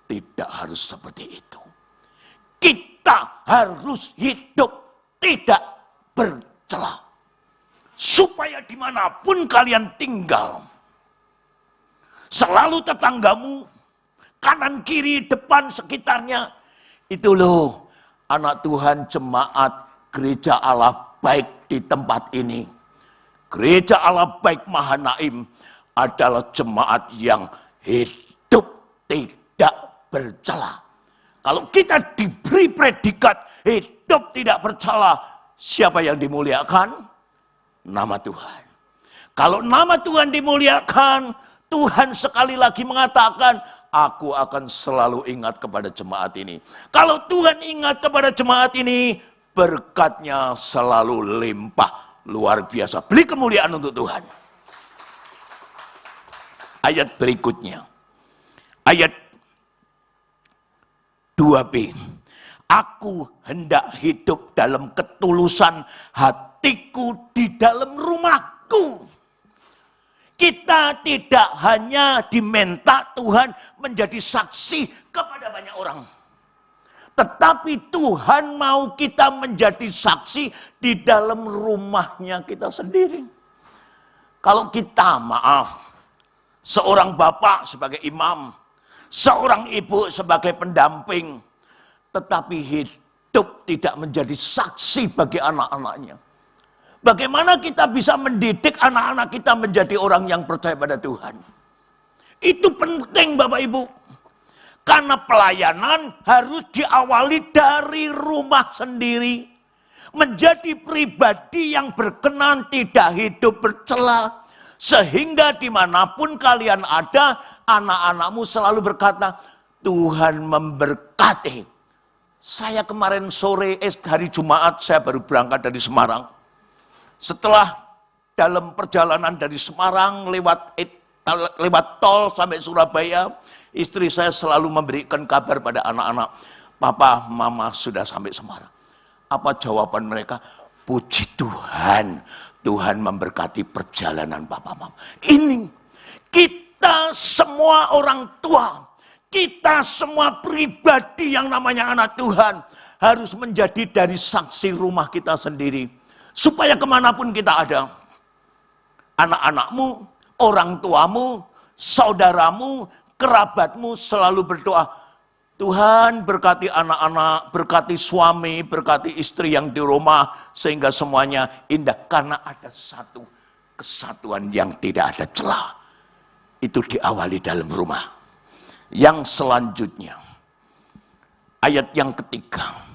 tidak harus seperti itu. Kita harus hidup tidak bercela. Supaya dimanapun kalian tinggal, selalu tetanggamu, kanan kiri depan sekitarnya, itu loh anak Tuhan jemaat Gereja Allah Baik di tempat ini. Gereja Allah Baik Mahanaim adalah jemaat yang hidup tidak bercela. Kalau kita diberi predikat hidup tidak bercela, siapa yang dimuliakan? Nama Tuhan. Kalau nama Tuhan dimuliakan, Tuhan sekali lagi mengatakan, aku akan selalu ingat kepada jemaat ini. Kalau Tuhan ingat kepada jemaat ini, berkatnya selalu limpah, luar biasa. Beri kemuliaan untuk Tuhan. Ayat berikutnya. Ayat 2b. Aku hendak hidup dalam ketulusan hatiku di dalam rumahku. Kita tidak hanya diminta Tuhan menjadi saksi kepada banyak orang. Tetapi Tuhan mau kita menjadi saksi di dalam rumahnya kita sendiri. Kalau kita, maaf, seorang bapak sebagai imam, seorang ibu sebagai pendamping, tetapi hidup tidak menjadi saksi bagi anak-anaknya. Bagaimana kita bisa mendidik anak-anak kita menjadi orang yang percaya pada Tuhan? Itu penting Bapak Ibu. Karena pelayanan harus diawali dari rumah sendiri. Menjadi pribadi yang berkenan, tidak hidup bercela. Sehingga dimanapun kalian ada, anak-anakmu selalu berkata, Tuhan memberkati. Saya kemarin sore, hari Jumat, saya baru berangkat dari Semarang. Setelah dalam perjalanan dari Semarang lewat tol sampai Surabaya, istri saya selalu memberikan kabar pada anak-anak, papa, mama sudah sampai Semarang. Apa jawaban mereka? Puji Tuhan, Tuhan memberkati perjalanan papa, mama. Ini kita semua orang tua, kita semua pribadi yang namanya anak Tuhan harus menjadi dari saksi rumah kita sendiri. Supaya kemanapun kita ada, anak-anakmu, orang tuamu, saudaramu, kerabatmu selalu berdoa, Tuhan berkati anak-anak, berkati suami, berkati istri yang di rumah, sehingga semuanya indah. Karena ada satu kesatuan yang tidak ada celah. Itu diawali dalam rumah. Yang selanjutnya, ayat yang ketiga.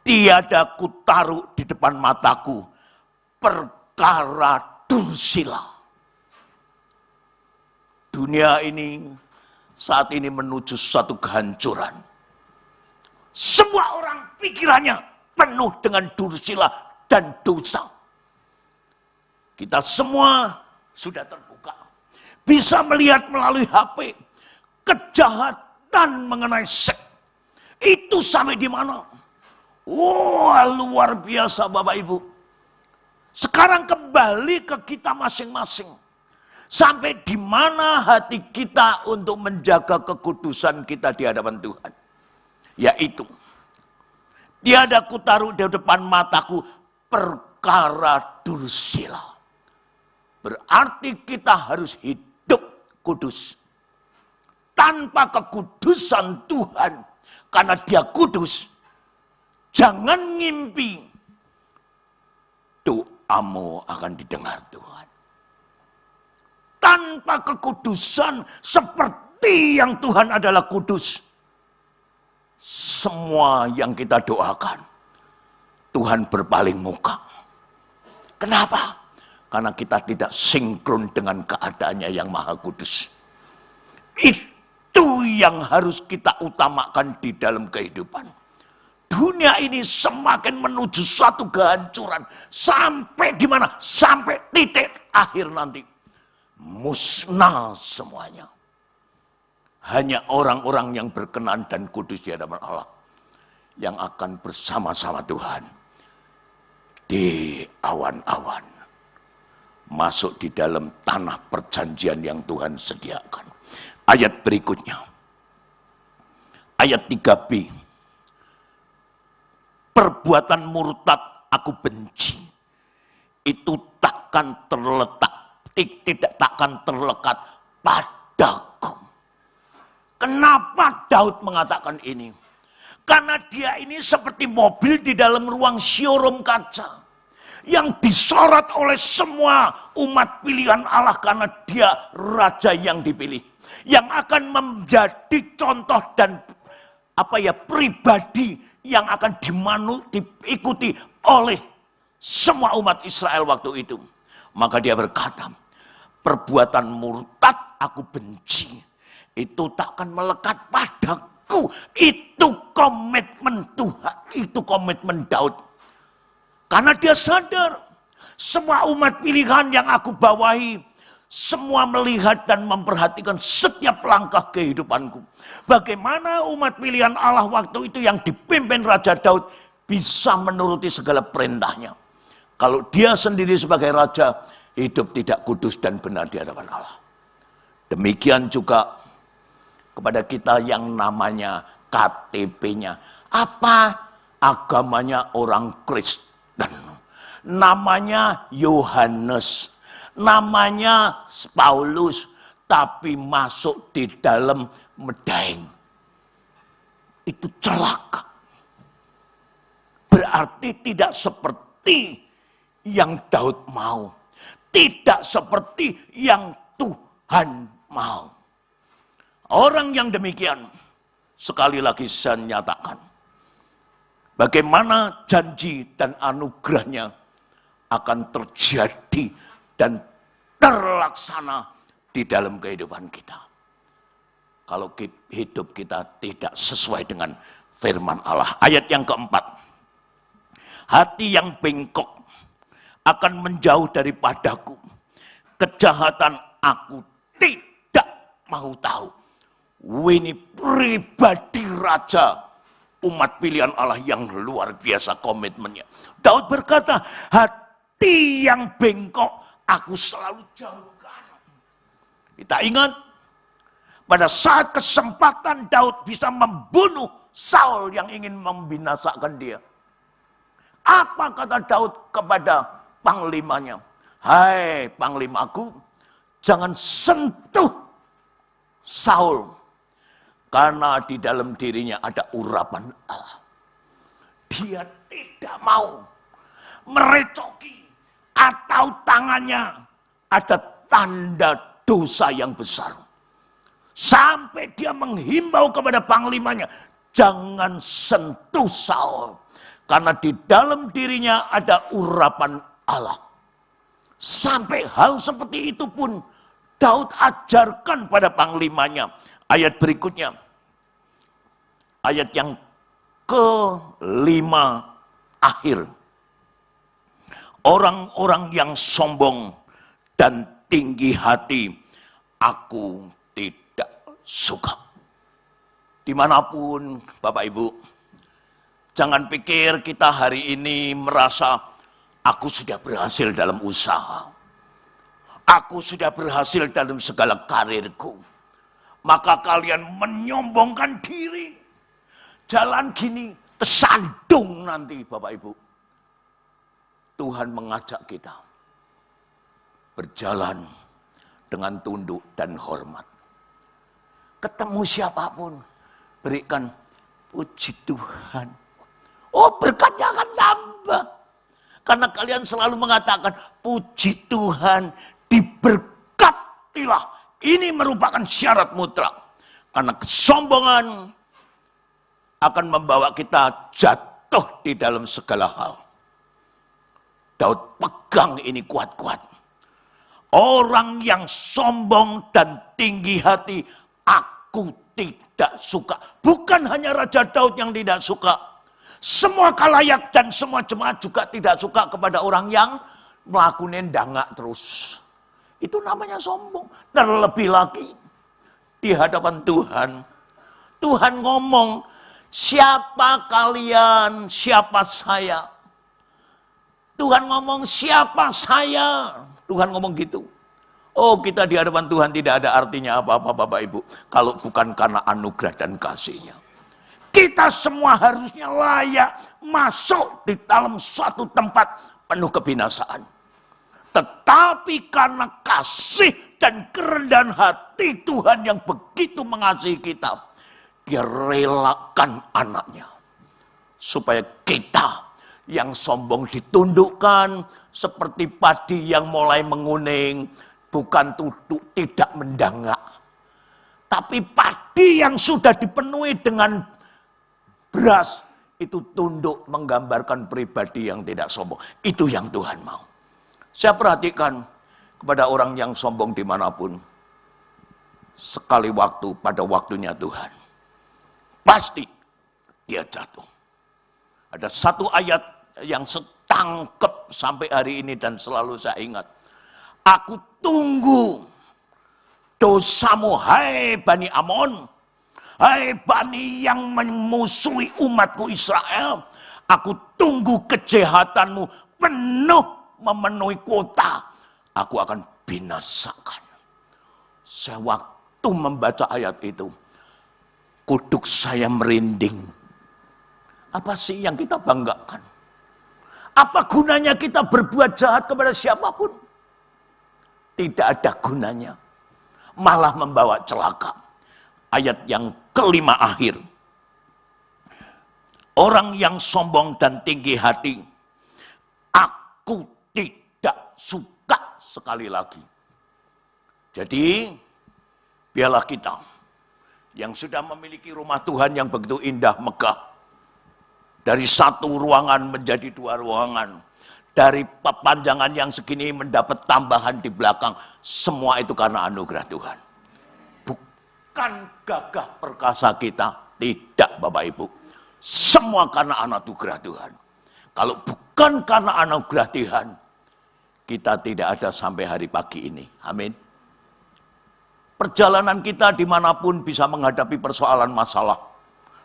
Tiada kutaruh di depan mataku perkara dursila. Dunia ini saat ini menuju suatu kehancuran. Semua orang pikirannya penuh dengan dursila dan dosa. Kita semua sudah terbuka. Bisa melihat melalui HP kejahatan mengenai seks. Itu sampai di mana? Wah, luar biasa Bapak Ibu. Sekarang kembali ke kita masing-masing. Sampai di mana hati kita untuk menjaga kekudusan kita di hadapan Tuhan. Yaitu, tiada kutaruh di depan mataku perkara dursila. Berarti kita harus hidup kudus. Tanpa kekudusan Tuhan, karena Dia kudus, jangan ngimpi doamu akan didengar Tuhan. Tanpa kekudusan seperti yang Tuhan adalah kudus, semua yang kita doakan Tuhan berpaling muka. Kenapa? Karena kita tidak sinkron dengan keadaannya yang maha kudus. Itu yang harus kita utamakan di dalam kehidupan. Dunia ini semakin menuju suatu kehancuran. Sampai di mana? Sampai titik akhir nanti. Musnah semuanya. Hanya orang-orang yang berkenan dan kudus di hadapan Allah yang akan bersama-sama Tuhan di awan-awan, masuk di dalam tanah perjanjian yang Tuhan sediakan. Ayat berikutnya, ayat 3b. Perbuatan murtad aku benci, itu takkan terlekat padaku. Kenapa Daud mengatakan ini? Karena dia ini seperti mobil di dalam ruang showroom kaca yang disorot oleh semua umat pilihan Allah karena dia raja yang dipilih, yang akan menjadi contoh dan pribadi yang akan diikuti oleh semua umat Israel waktu itu. Maka dia berkata, perbuatan murtad aku benci, itu takkan melekat padaku. Itu komitmen Tuhan, itu komitmen Daud. Karena dia sadar, semua umat pilihan yang aku bawahi, semua melihat dan memperhatikan setiap langkah kehidupanku. Bagaimana umat pilihan Allah waktu itu yang dipimpin Raja Daud bisa menuruti segala perintahnya. Kalau dia sendiri sebagai raja, hidup tidak kudus dan benar di hadapan Allah. Demikian juga kepada kita yang namanya KTP-nya. Apa agamanya orang Kristen? Namanya Yohanes. Namanya Paulus. Tapi masuk di dalam Medaeng. Itu celaka. Berarti tidak seperti yang Daud mau. Tidak seperti yang Tuhan mau. Orang yang demikian, sekali lagi saya nyatakan, bagaimana janji dan anugerahnya akan terjadi dan terlaksana di dalam kehidupan kita. Kalau hidup kita tidak sesuai dengan firman Allah. Ayat yang keempat. Hati yang bengkok akan menjauh daripadaku. Kejahatan aku tidak mau tahu. Ini pribadi raja, umat pilihan Allah yang luar biasa komitmennya. Daud berkata, hati yang bengkok aku selalu jauhkan. Kita ingat, pada saat kesempatan Daud bisa membunuh Saul yang ingin membinasakan dia. Apa kata Daud kepada panglimanya? Hai panglimaku, jangan sentuh Saul, karena di dalam dirinya ada urapan Allah. Dia tidak mau merecoki atau tangannya ada tanda dosa yang besar. Sampai dia menghimbau kepada panglimanya, jangan sentuh Saul, karena di dalam dirinya ada urapan Allah. Sampai hal seperti itu pun Daud ajarkan pada panglimanya. Ayat berikutnya, ayat yang ke-5 akhir. Orang-orang yang sombong dan tinggi hati, aku tidak suka. Dimanapun Bapak Ibu, jangan pikir kita hari ini merasa aku sudah berhasil dalam usaha. Aku sudah berhasil dalam segala karirku. Maka kalian menyombongkan diri. Jalan gini, tersandung nanti Bapak Ibu. Tuhan mengajak kita berjalan dengan tunduk dan hormat. Ketemu siapapun, berikan puji Tuhan. Oh, berkatnya akan tambah. Karena kalian selalu mengatakan, puji Tuhan, diberkatilah. Ini merupakan syarat mutlak. Karena kesombongan akan membawa kita jatuh di dalam segala hal. Daud pegang ini kuat-kuat. Orang yang sombong dan tinggi hati, aku tidak suka. Bukan hanya Raja Daud yang tidak suka. Semua khalayak dan semua jemaat juga tidak suka kepada orang yang melakukan dangak terus. Itu namanya sombong. Terlebih lagi di hadapan Tuhan. Tuhan ngomong, siapa kalian, siapa saya. Tuhan ngomong, siapa saya. Tuhan ngomong gitu. Oh, kita di hadapan Tuhan tidak ada artinya apa-apa Bapak Ibu. Kalau bukan karena anugerah dan kasih-Nya. Kita semua harusnya layak masuk di dalam suatu tempat penuh kebinasaan. Tetapi karena kasih dan kerendahan hati Tuhan yang begitu mengasihi kita, Dia relakan anaknya. Supaya kita yang sombong ditundukkan seperti padi yang mulai menguning, bukan tunduk tidak mendangak. Tapi padi yang sudah dipenuhi dengan beras, itu tunduk menggambarkan pribadi yang tidak sombong. Itu yang Tuhan mau. Saya perhatikan kepada orang yang sombong dimanapun. Sekali waktu pada waktunya Tuhan. Pasti dia jatuh. Ada satu ayat yang setangkep sampai hari ini dan selalu saya ingat. Aku tunggu dosamu, hai Bani Amon. Hai Bani yang memusuhi umatku Israel. Aku tunggu kejahatanmu penuh memenuhi kota, aku akan binasakan. Saya waktu membaca ayat itu, kuduk saya merinding. Apa sih yang kita banggakan? Apa gunanya kita berbuat jahat kepada siapapun? Tidak ada gunanya. Malah membawa celaka. Ayat yang ke-5 akhir. Orang yang sombong dan tinggi hati, aku tidak suka, sekali lagi. Jadi, biarlah kita yang sudah memiliki rumah Tuhan yang begitu indah, megah. Dari satu ruangan menjadi 2 ruangan. Dari pepanjangan yang segini mendapat tambahan di belakang. Semua itu karena anugerah Tuhan. Bukan gagah perkasa kita. Tidak Bapak Ibu. Semua karena anugerah Tuhan. Kalau bukan karena anugerah Tuhan, kita tidak ada sampai hari pagi ini. Amin. Perjalanan kita dimanapun bisa menghadapi persoalan masalah.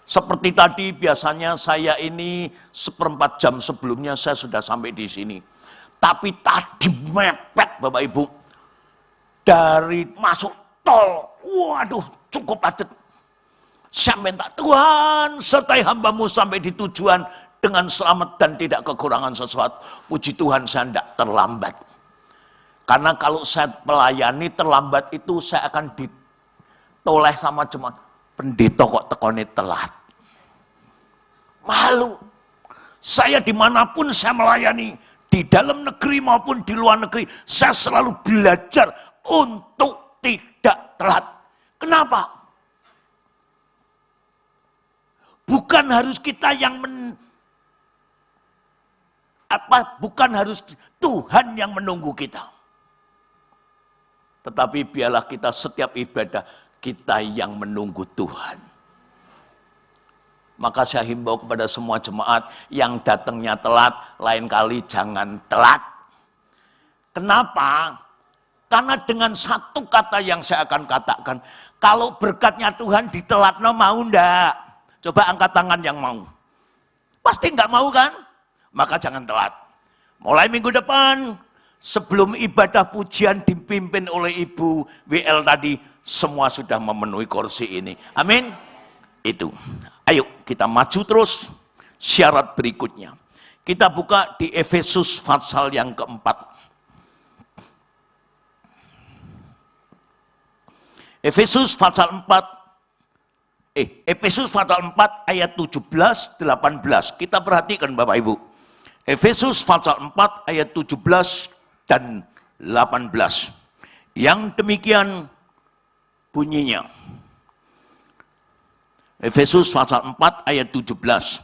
Seperti tadi biasanya saya ini 1/4 jam sebelumnya saya sudah sampai di sini. Tapi tadi mepet Bapak Ibu. Dari masuk tol, waduh cukup padat. Saya minta Tuhan sertai hamba-Mu sampai di tujuan dengan selamat dan tidak kekurangan sesuatu. Puji Tuhan saya tidak terlambat. Karena kalau saya melayani terlambat itu saya akan ditoleh sama jemaat. Pendeta kok tekone telat. Malu. Saya dimanapun saya melayani, di dalam negeri maupun di luar negeri, saya selalu belajar untuk tidak telat. Kenapa? Bukan harus kita yang bukan harus Tuhan yang menunggu kita. Tetapi biarlah kita setiap ibadah kita yang menunggu Tuhan. Maka saya himbau kepada semua jemaat yang datangnya telat, lain kali jangan telat. Kenapa? Karena dengan satu kata yang saya akan katakan, kalau berkatnya Tuhan ditelatno mau ndak? Coba angkat tangan yang mau. Pasti nggak mau kan? Maka jangan telat. Mulai minggu depan, sebelum ibadah pujian dipimpin oleh Ibu WL tadi, semua sudah memenuhi kursi ini. Amin. Itu. Ayo kita maju terus. Syarat berikutnya. Kita buka di Efesus pasal yang keempat. Efesus pasal 4. Efesus pasal 4 ayat 17, 18. Kita perhatikan Bapak Ibu. Efesus pasal 4 ayat 17 dan 18. Yang demikian bunyinya. Efesus pasal 4 ayat 17.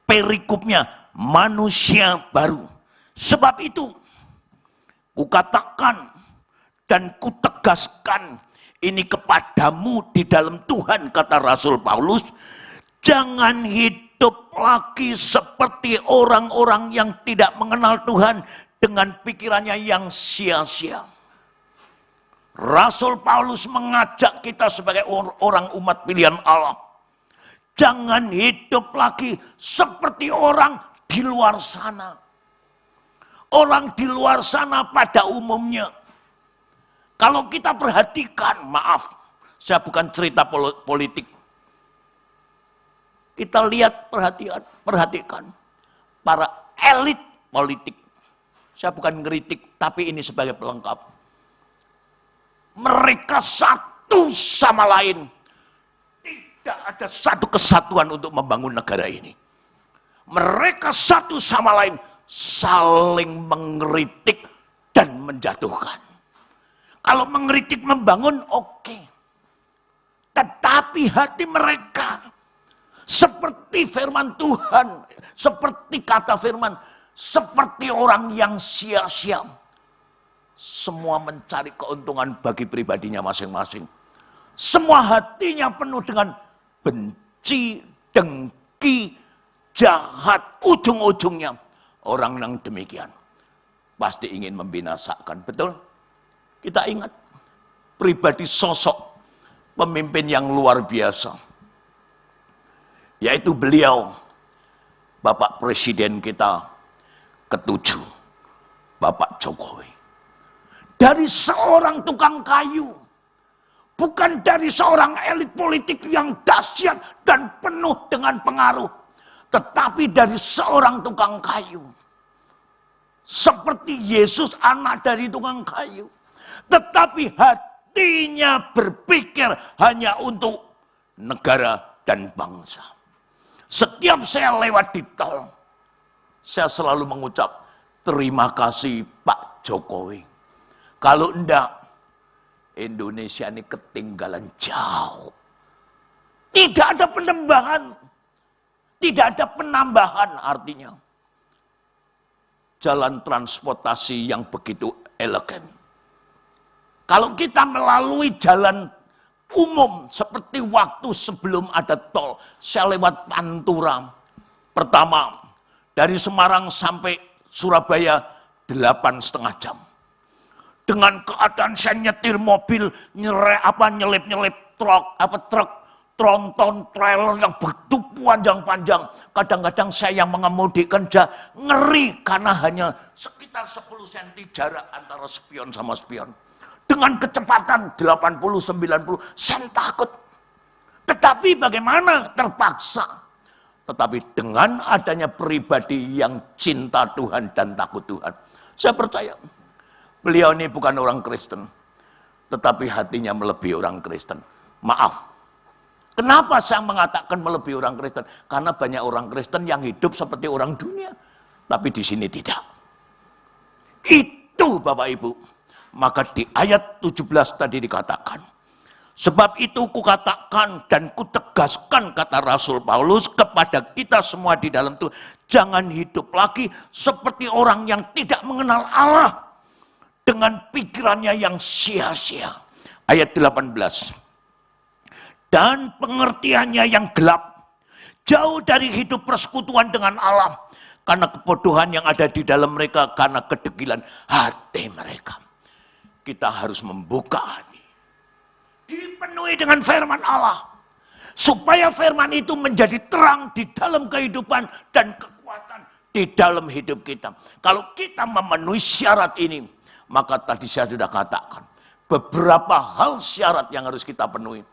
Perikopnya manusia baru. Sebab itu kukatakan dan kutegaskan ini kepadamu di dalam Tuhan, kata Rasul Paulus, jangan hidup lagi seperti orang-orang yang tidak mengenal Tuhan dengan pikirannya yang sia-sia. Rasul Paulus mengajak kita sebagai orang umat pilihan Allah. Jangan hidup lagi seperti orang di luar sana. Orang di luar sana pada umumnya. Kalau kita perhatikan, maaf, saya bukan cerita politik. Kita lihat, perhatikan para elit politik. Saya bukan ngeritik, tapi ini sebagai pelengkap. Mereka satu sama lain. Tidak ada satu kesatuan untuk membangun negara ini. Mereka satu sama lain saling mengkritik dan menjatuhkan. Kalau mengkritik membangun, oke. Tetapi hati mereka seperti firman Tuhan, seperti kata firman, seperti orang yang sia-sia. Semua mencari keuntungan bagi pribadinya masing-masing. Semua hatinya penuh dengan benci, dengki, jahat. Ujung-ujungnya orang yang demikian pasti ingin membinasakan. Betul? Kita ingat pribadi sosok pemimpin yang luar biasa. Yaitu beliau, Bapak Presiden kita ke-7, Bapak Jokowi. Dari seorang tukang kayu. Bukan dari seorang elit politik yang dahsyat dan penuh dengan pengaruh. Tetapi dari seorang tukang kayu. Seperti Yesus anak dari tukang kayu. Tetapi hatinya berpikir hanya untuk negara dan bangsa. Setiap saya lewat di tol, saya selalu mengucap terima kasih Pak Jokowi. Kalau enggak, Indonesia ini ketinggalan jauh. Tidak ada penambahan. Tidak ada penambahan artinya. Jalan transportasi yang begitu elegan. Kalau kita melalui jalan umum seperti waktu sebelum ada tol, saya lewat Pantura. Pertama, dari Semarang sampai Surabaya 8,5 jam. Dengan keadaan saya nyetir mobil, nyelip truk, tronton, trailer yang begitu panjang-panjang. Kadang-kadang saya yang mengemudikan ngeri karena hanya sekitar 10 cm jarak antara spion sama spion. Dengan kecepatan 80-90, saya takut. Tetapi bagaimana? Terpaksa. Tetapi dengan adanya pribadi yang cinta Tuhan dan takut Tuhan, saya percaya beliau ini bukan orang Kristen, tetapi hatinya melebihi orang Kristen. Maaf, kenapa saya mengatakan melebihi orang Kristen? Karena banyak orang Kristen yang hidup seperti orang dunia, tapi di sini tidak. Itu Bapak Ibu. Maka di ayat 17 tadi dikatakan, sebab itu kukatakan dan kutegaskan, kata Rasul Paulus kepada kita semua di dalam Tuhan, jangan hidup lagi seperti orang yang tidak mengenal Allah dengan pikirannya yang sia-sia. Ayat 18. Dan pengertiannya yang gelap, jauh dari hidup persekutuan dengan Allah, karena kebodohan yang ada di dalam mereka, karena kedegilan hati mereka. Kita harus membuka hati, dipenuhi dengan firman Allah, supaya firman itu menjadi terang di dalam kehidupan dan kekuatan di dalam hidup kita. Kalau kita memenuhi syarat ini, maka tadi saya sudah katakan, beberapa hal syarat yang harus kita penuhi.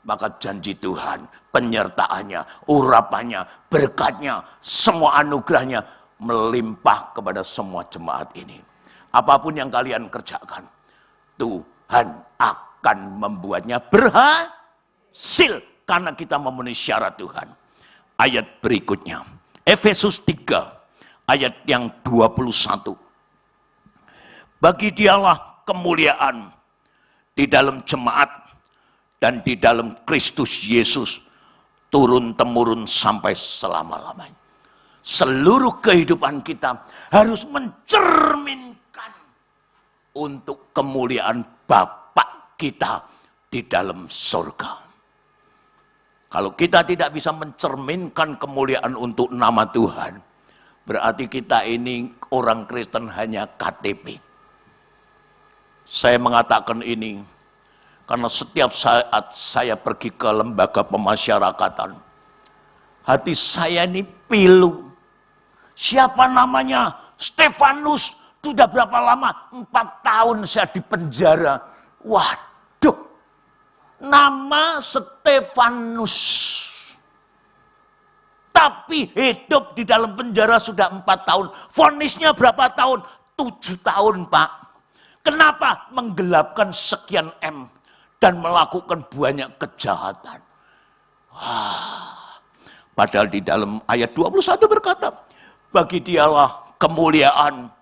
Maka janji Tuhan, penyertaannya, urapannya, berkatnya, semua anugerahnya melimpah kepada semua jemaat ini. Apapun yang kalian kerjakan, Tuhan akan membuatnya berhasil karena kita memenuhi syarat Tuhan. Ayat berikutnya, Efesus 3 ayat yang 21. Bagi Dialah kemuliaan di dalam jemaat dan di dalam Kristus Yesus turun-temurun sampai selama-lamanya. Seluruh kehidupan kita harus mencerminkan untuk kemuliaan Bapa kita di dalam surga. Kalau kita tidak bisa mencerminkan kemuliaan untuk nama Tuhan, berarti kita ini orang Kristen hanya KTP. Saya mengatakan ini karena setiap saat saya pergi ke lembaga pemasyarakatan, hati saya ini pilu. Siapa namanya? Stefanus. Sudah berapa lama? 4 tahun saya di penjara. Waduh, nama Stefanus. Tapi hidup di dalam penjara sudah 4 tahun. Vonisnya berapa tahun? 7 tahun, Pak. Kenapa? Menggelapkan sekian M dan melakukan banyak kejahatan. Padahal di dalam ayat 21 berkata, bagi Dialah kemuliaan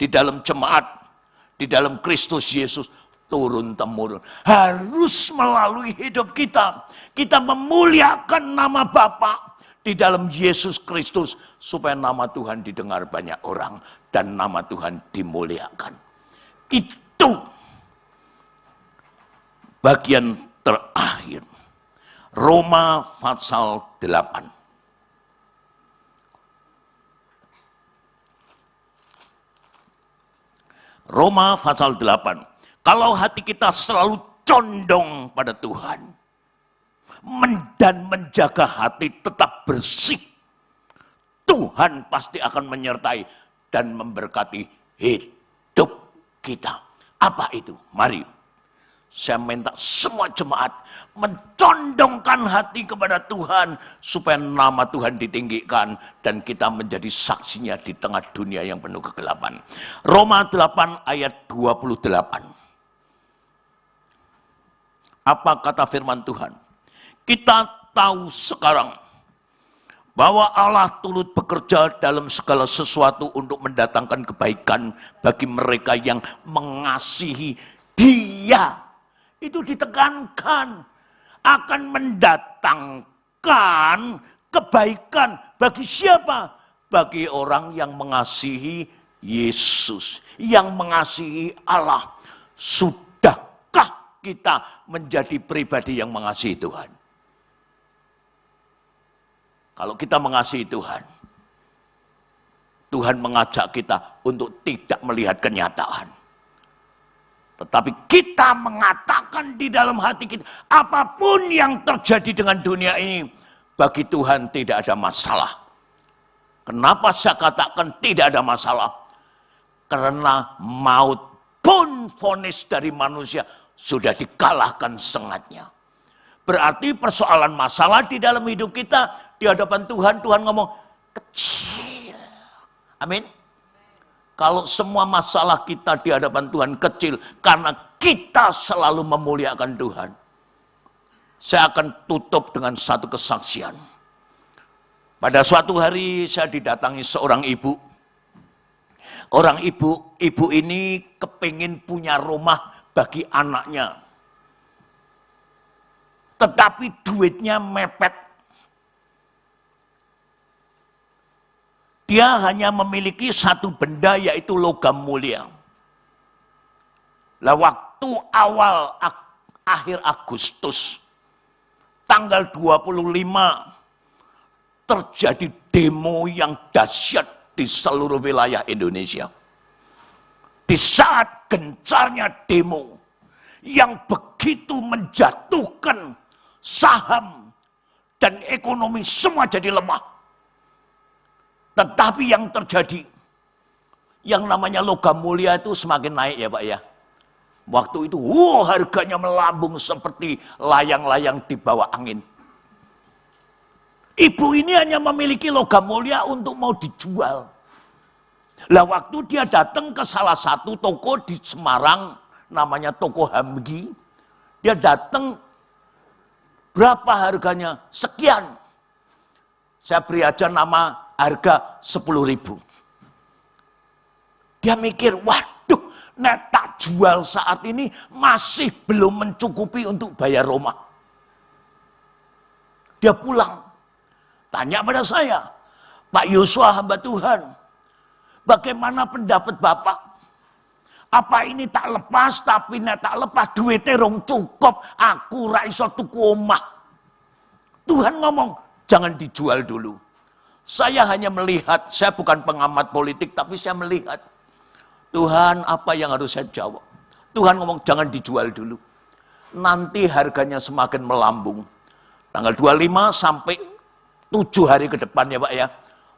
di dalam jemaat, di dalam Kristus Yesus turun-temurun. Harus melalui hidup kita, kita memuliakan nama Bapa di dalam Yesus Kristus, supaya nama Tuhan didengar banyak orang dan nama Tuhan dimuliakan. Itu bagian terakhir. Roma pasal 8. Roma pasal 8. Kalau hati kita selalu condong pada Tuhan dan menjaga hati tetap bersih, Tuhan pasti akan menyertai dan memberkati hidup kita. Apa itu? Mari saya minta semua jemaat mencondongkan hati kepada Tuhan supaya nama Tuhan ditinggikan dan kita menjadi saksinya di tengah dunia yang penuh kegelapan. Roma 8 ayat 28. Apa kata firman Tuhan? Kita tahu sekarang bahwa Allah turut bekerja dalam segala sesuatu untuk mendatangkan kebaikan bagi mereka yang mengasihi Dia. Itu ditekankan akan mendatangkan kebaikan bagi siapa? Bagi orang yang mengasihi Yesus, yang mengasihi Allah. Sudahkah kita menjadi pribadi yang mengasihi Tuhan? Kalau kita mengasihi Tuhan, Tuhan mengajak kita untuk tidak melihat kenyataan. Tetapi kita mengatakan di dalam hati kita, apapun yang terjadi dengan dunia ini, bagi Tuhan tidak ada masalah. Kenapa saya katakan tidak ada masalah? Karena maut pun vonis dari manusia sudah dikalahkan sengatnya. Berarti persoalan masalah di dalam hidup kita, di hadapan Tuhan, Tuhan ngomong, kecil. Amin. Kalau semua masalah kita di hadapan Tuhan kecil, karena kita selalu memuliakan Tuhan. Saya akan tutup dengan satu kesaksian. Pada suatu hari saya didatangi seorang ibu. Orang ibu ini kepingin punya rumah bagi anaknya. Tetapi duitnya mepet. Dia hanya memiliki satu benda, yaitu logam mulia. Lah waktu awal akhir Agustus, tanggal 25, terjadi demo yang dahsyat di seluruh wilayah Indonesia. Di saat gencarnya demo yang begitu menjatuhkan saham dan ekonomi semua jadi lemah. Tetapi yang terjadi, yang namanya logam mulia itu semakin naik ya Pak ya. Waktu itu harganya melambung seperti layang-layang di bawah angin. Ibu ini hanya memiliki logam mulia untuk mau dijual. Lah waktu dia datang ke salah satu toko di Semarang, namanya toko Hamgi, dia datang, berapa harganya? Sekian. Saya beri aja nama harga 10.000. Dia mikir, waduh, nek tak jual saat ini masih belum mencukupi untuk bayar rumah. Dia pulang, tanya pada saya, Pak Yosua hamba Tuhan, bagaimana pendapat Bapak? Apa ini tak lepas, tapi nek tak lepas duitnya rong cukup, aku ra iso tuku omah. Tuhan ngomong, jangan dijual dulu. Saya hanya melihat, saya bukan pengamat politik, tapi saya melihat, Tuhan apa yang harus saya jawab? Tuhan ngomong, jangan dijual dulu. Nanti harganya semakin melambung. Tanggal 25 sampai 7 hari ke depan ya Pak ya.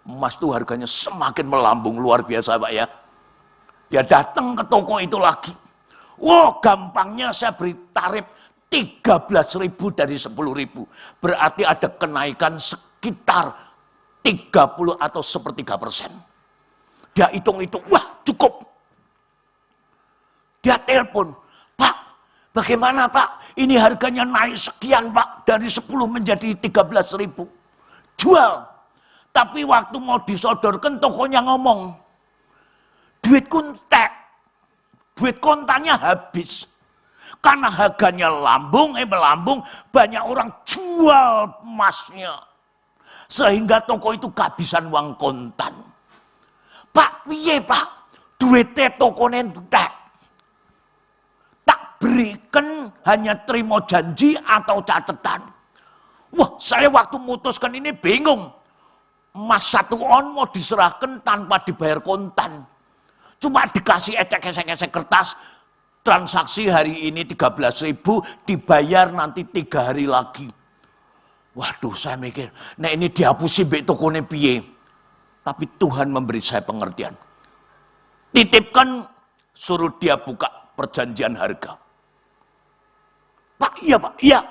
Emas itu harganya semakin melambung, luar biasa Pak ya. Dia datang ke toko itu lagi. Wow, gampangnya saya beri tarif 13.000 dari 10.000. Berarti ada kenaikan sekitar 30 atau 1/3%. Dia hitung-hitung, wah cukup. Dia telepon, Pak, bagaimana Pak? Ini harganya naik sekian Pak, dari 10 menjadi 13.000. Jual. Tapi waktu mau disodorkan, tokonya ngomong, duit kuntek, duit kontannya habis. Karena harganya melambung, banyak orang jual emasnya. Sehingga toko itu kehabisan uang kontan. Pak, piye Pak? Duitnya toko nentek. Tak berikan hanya terima janji atau catatan. Wah, saya waktu memutuskan ini bingung. Emas 1 on mau diserahkan tanpa dibayar kontan. Cuma dikasih ecek-ecek kertas. Transaksi hari ini 13.000, dibayar nanti 3 hari lagi. Waduh, saya mikir, nah ini dihapusin mbek tokone piye. Tapi Tuhan memberi saya pengertian. Titipkan, suruh dia buka perjanjian harga. Pak, iya Pak, iya.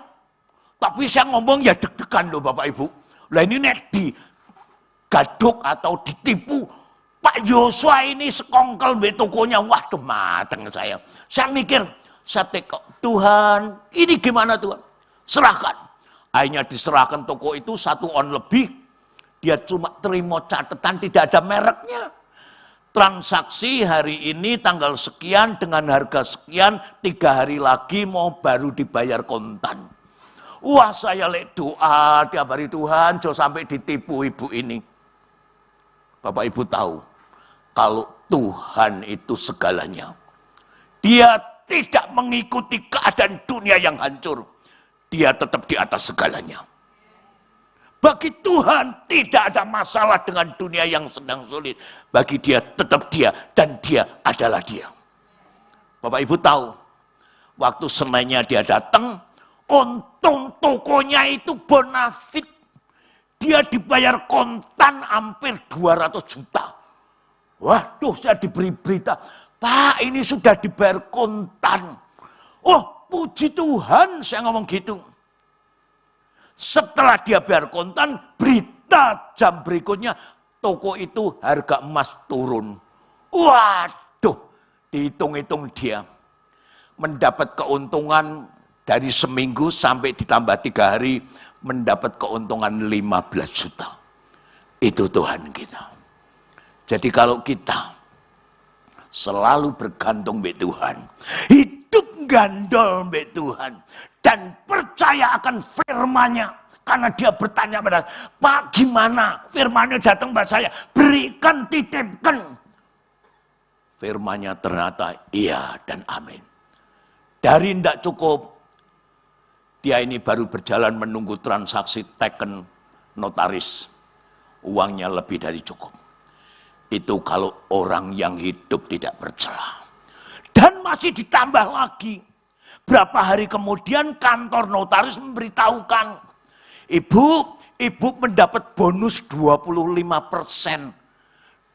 Tapi saya ngomong ya deg-degan loh Bapak Ibu. Lah ini nek digaduk atau ditipu, Pak Yosua ini sekongkel mbek tokonya, waduh mateng saya. Saya mikir, saya tekok, Tuhan, ini gimana Tuhan? Serahkan. Akhirnya diserahkan toko itu 1 on lebih. Dia cuma terima catatan, tidak ada mereknya. Transaksi hari ini tanggal sekian dengan harga sekian, 3 hari lagi mau baru dibayar kontan. Wah, saya lek doa tiap hari, Tuhan, jangan sampai ditipu ibu ini. Bapak Ibu tahu, kalau Tuhan itu segalanya. Dia tidak mengikuti keadaan dunia yang hancur. Dia tetap di atas segalanya. Bagi Tuhan tidak ada masalah dengan dunia yang sedang sulit. Bagi dia tetap dia dan dia adalah dia. Bapak Ibu tahu, waktu Senennya dia datang, untung tokonya itu bonafit. Dia dibayar kontan hampir 200 juta. Waduh, saya diberi berita, Pak, ini sudah dibayar kontan. Oh, puji Tuhan, saya ngomong gitu. Setelah dia bayar kontan, berita jam berikutnya, toko itu harga emas turun. Waduh, dihitung-hitung dia mendapat keuntungan dari seminggu sampai ditambah 3 hari, mendapat keuntungan 15 juta. Itu Tuhan kita. Jadi kalau kita selalu bergantung sama Tuhan, hidup gandol sama Tuhan, dan percaya akan firman-Nya, karena dia bertanya pada, Pak gimana firman-Nya datang pada saya, berikan, titipkan. Firman-Nya ternyata iya dan amin. Dari tidak cukup, dia ini baru berjalan menunggu transaksi teken notaris, uangnya lebih dari cukup. Itu kalau orang yang hidup tidak bercela. Dan masih ditambah lagi. Berapa hari kemudian kantor notaris memberitahukan, Ibu mendapat bonus 25%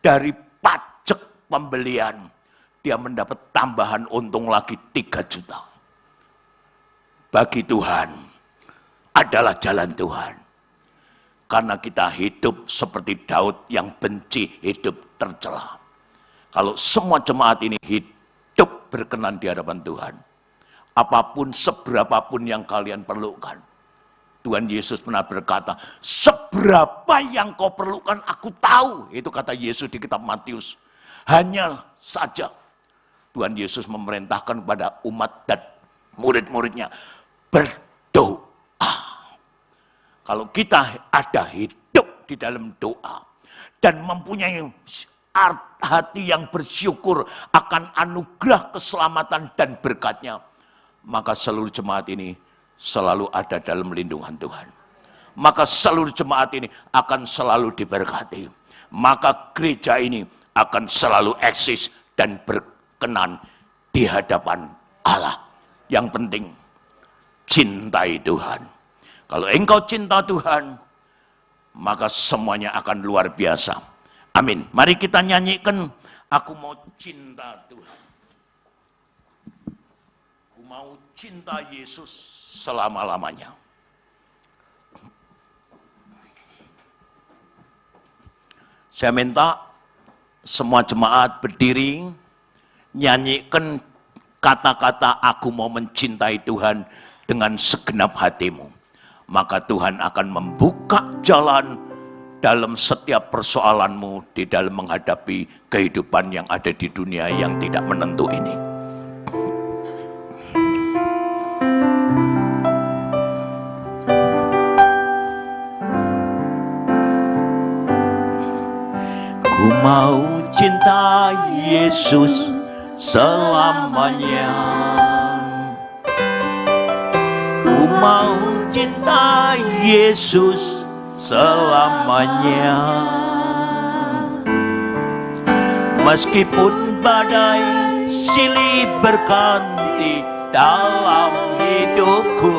dari pajak pembelian. Dia mendapat tambahan untung lagi 3 juta. Bagi Tuhan adalah jalan Tuhan. Karena kita hidup seperti Daud yang benci hidup tercela. Kalau semua jemaat ini hidup berkenan di hadapan Tuhan, apapun seberapapun yang kalian perlukan, Tuhan Yesus pernah berkata, seberapa yang kau perlukan aku tahu. Itu kata Yesus di kitab Matius. Hanya saja Tuhan Yesus memerintahkan kepada umat dan murid-muridnya berdoa. Kalau kita ada hidup di dalam doa dan mempunyai hati yang bersyukur akan anugerah keselamatan dan berkatnya, maka seluruh jemaat ini selalu ada dalam lindungan Tuhan. Maka seluruh jemaat ini akan selalu diberkati. Maka gereja ini akan selalu eksis dan berkenan di hadapan Allah. Yang penting, cintai Tuhan. Kalau engkau cinta Tuhan, maka semuanya akan luar biasa. Amin. Mari kita nyanyikan, aku mau cinta Tuhan. Aku mau cinta Yesus selama-lamanya. Saya minta semua jemaat berdiri, nyanyikan kata-kata aku mau mencintai Tuhan dengan segenap hatimu. Maka Tuhan akan membuka jalan dalam setiap persoalanmu di dalam menghadapi kehidupan yang ada di dunia yang tidak menentu ini. Ku mau cinta Yesus selamanya. Ku mau cinta Yesus selamanya. Meskipun badai silih berganti dalam hidupku,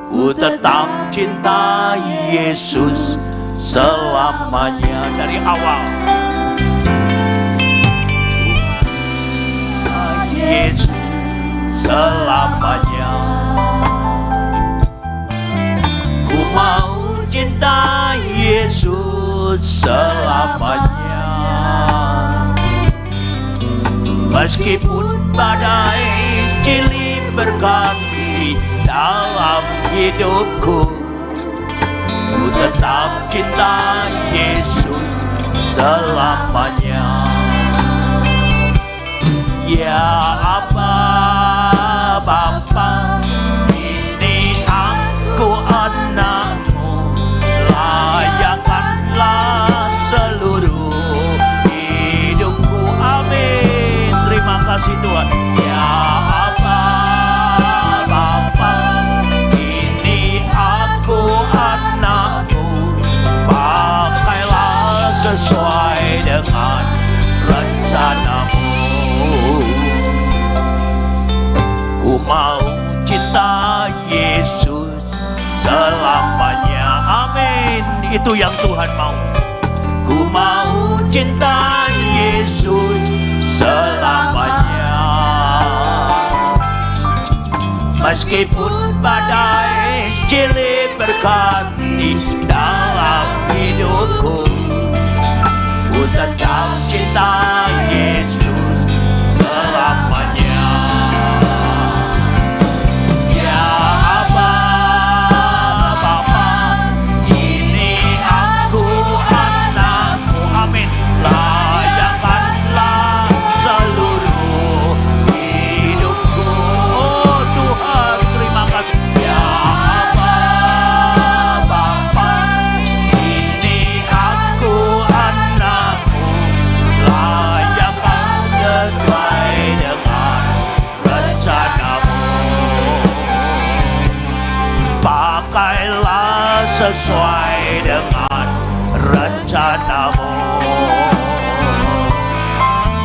ku tetap cinta Yesus selamanya. Dari awal Yesus selamanya. Ku mau cinta Yesus selamanya. Meskipun badai silih berganti dalam hidupku, ku tetap cinta Yesus selamanya. Ya Aba, Bapa, ini aku anakmu, layakkanlah seluruh hidupku. Amin. Terima kasih Tuhan. Ya Aba, Bapa, ini aku anak selamanya. Amin. Itu yang Tuhan mau. Ku mau cinta Yesus selamanya. Meskipun badai silih berganti dalam hidupku, ku tetap cinta Yesus selamanya. Ya Aba, Bapa, ini aku anakmu. Amin. Layakkanlah seluruh hidupku. Oh Tuhan, terima kasih. Ya Aba, Bapa, ini aku anakmu. Layakkan sesuai dengan rencanamu. Pakailah sesuai dengan rencanamu.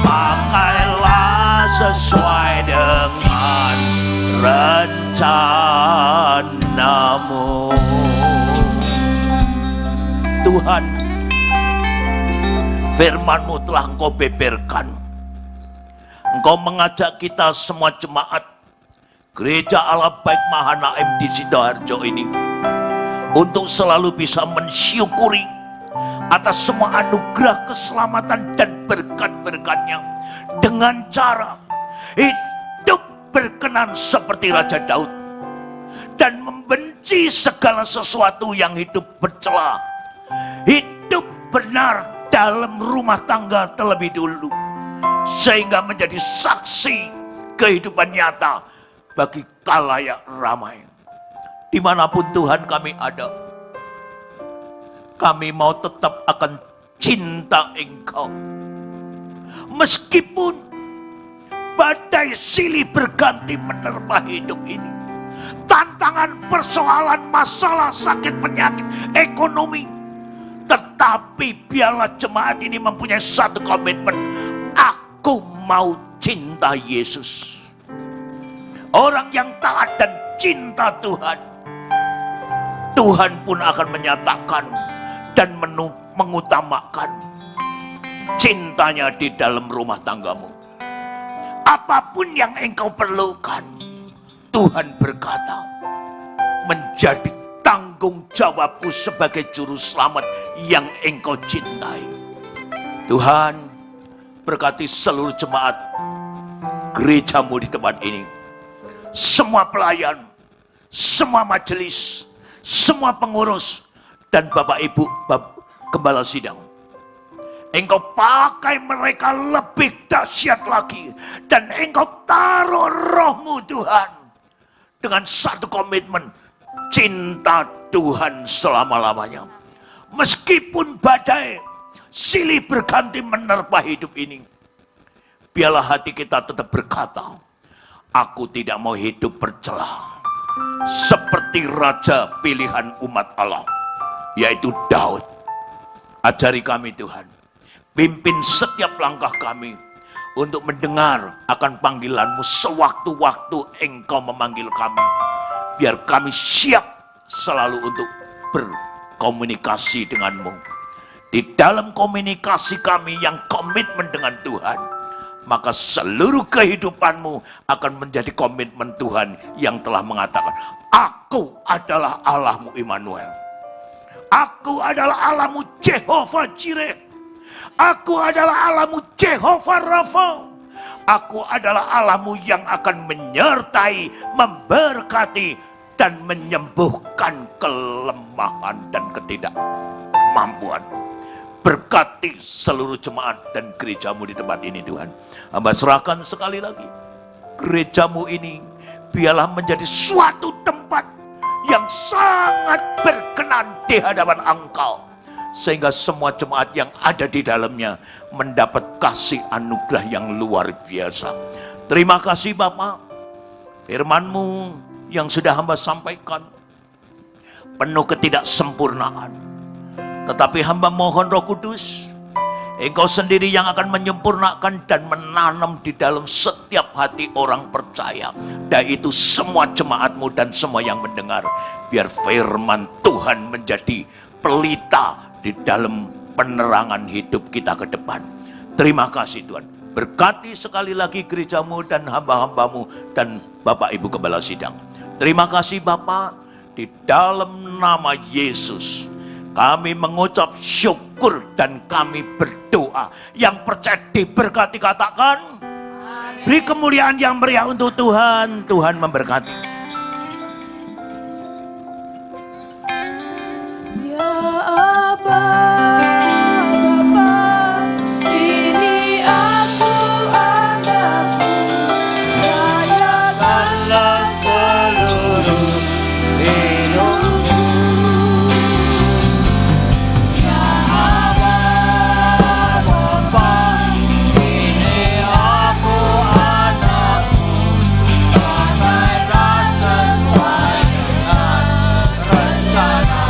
Pakailah sesuai dengan rencanamu. Tuhan, firman-Mu telah Engkau beberkan. Engkau mengajak kita semua jemaat Gereja Allah Baik Mahanaim di Sidoarjo ini untuk selalu bisa mensyukuri atas semua anugerah keselamatan dan berkat-berkatnya dengan cara hidup berkenan seperti Raja Daud dan membenci segala sesuatu yang hidup bercela, hidup benar dalam rumah tangga terlebih dulu, sehingga menjadi saksi kehidupan nyata bagi khalayak ramai. Dimanapun Tuhan kami ada, kami mau tetap akan cinta Engkau. Meskipun badai silih berganti menerpa hidup ini, tantangan, persoalan, masalah, sakit, penyakit, ekonomi, tetapi biarlah jemaat ini mempunyai satu komitmen. Aku mau cinta Yesus. Orang yang taat dan cinta Tuhan, Tuhan pun akan menyatakan dan mengutamakan cintanya di dalam rumah tanggamu. Apapun yang engkau perlukan, Tuhan berkata, menjadi tanggung jawabku sebagai juru selamat yang engkau cintai. Tuhan, berkati seluruh jemaat gerejamu di tempat ini. Semua pelayan, semua majelis, semua pengurus, dan Bapak Ibu Gembala Sidang. Engkau pakai mereka lebih dahsyat lagi. Dan engkau taruh rohmu Tuhan. Dengan satu komitmen, cinta Tuhan selama-lamanya. Meskipun badai silih berganti menerpa hidup ini, biarlah hati kita tetap berkata, aku tidak mau hidup bercela seperti raja pilihan umat Allah, yaitu Daud. Ajari kami Tuhan, pimpin setiap langkah kami untuk mendengar akan panggilan-Mu sewaktu-waktu Engkau memanggil kami. Biar kami siap selalu untuk berkomunikasi dengan-Mu. Di dalam komunikasi kami yang komitmen dengan Tuhan, maka seluruh kehidupan-Mu akan menjadi komitmen Tuhan yang telah mengatakan, aku adalah Allah-Mu Immanuel. Aku adalah Allah-Mu Jehovah Jireh. Aku adalah Allah-Mu Jehovah Rafa. Aku adalah Allah-Mu yang akan menyertai, memberkati, dan menyembuhkan kelemahan dan ketidakmampuan. Berkati seluruh jemaat dan gerejamu di tempat ini Tuhan. Hamba serahkan sekali lagi gerejamu ini, biarlah menjadi suatu tempat yang sangat berkenan di hadapan Engkau, sehingga semua jemaat yang ada di dalamnya mendapat kasih anugerah yang luar biasa. Terima kasih Bapa, firman-Mu yang sudah hamba sampaikan penuh ketidaksempurnaan. Tetapi hamba mohon Roh Kudus, Engkau sendiri yang akan menyempurnakan dan menanam di dalam setiap hati orang percaya. Dan itu semua jemaatmu dan semua yang mendengar. Biar firman Tuhan menjadi pelita di dalam penerangan hidup kita ke depan. Terima kasih Tuhan. Berkati sekali lagi gerejamu dan hamba-hambamu dan Bapak Ibu Gembala Sidang. Terima kasih Bapak, di dalam nama Yesus kami mengucap syukur dan kami berdoa. Yang percaya diberkati katakan, beri kemuliaan yang meriah untuk Tuhan. Tuhan memberkati. Ya Aba, Bapa, ini aku anakmu, rayakanlah seluruh hidupku. Ya Aba, Bapa, ini aku anakmu, pakailah sesuai dengan rencana.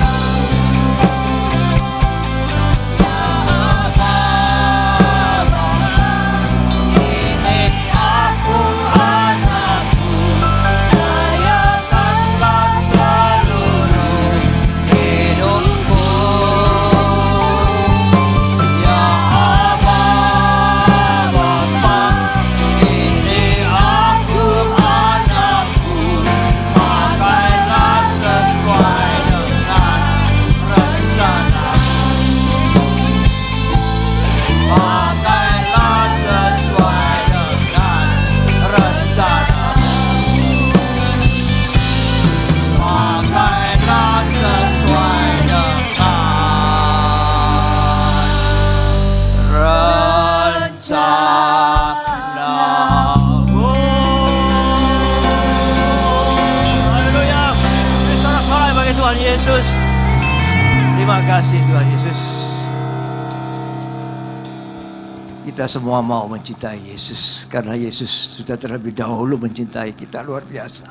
Yesus. Terima kasih Tuhan Yesus. Kita semua mau mencintai Yesus karena Yesus sudah terlebih dahulu mencintai kita luar biasa.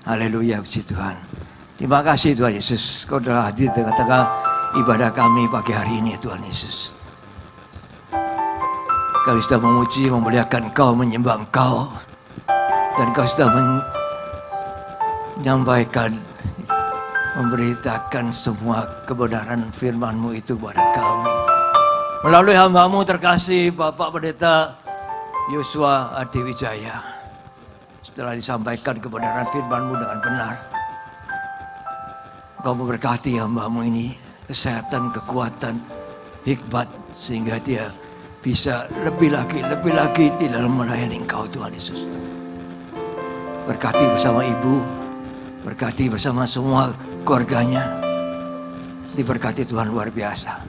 Haleluya, puji Tuhan. Terima kasih Tuhan Yesus. Kau telah hadir di tengah-tengah ibadah kami pagi hari ini Tuhan Yesus. Kau sudah memuji, memuliakan Kau, menyembah Kau. Dan Kau sudah menyampaikan, memberitakan semua kebenaran firman-Mu itu kepada kami. Melalui hamba-Mu terkasih Bapak Pendeta Yosua Adiwijaya. Setelah disampaikan kebenaran firman-Mu dengan benar, Kau memberkati hamba-Mu ini, kesehatan, kekuatan, hikmat, sehingga dia bisa lebih lagi di dalam melayani Engkau Tuhan Yesus. Berkati bersama Ibu, berkati bersama semua keluarganya, diberkati Tuhan luar biasa.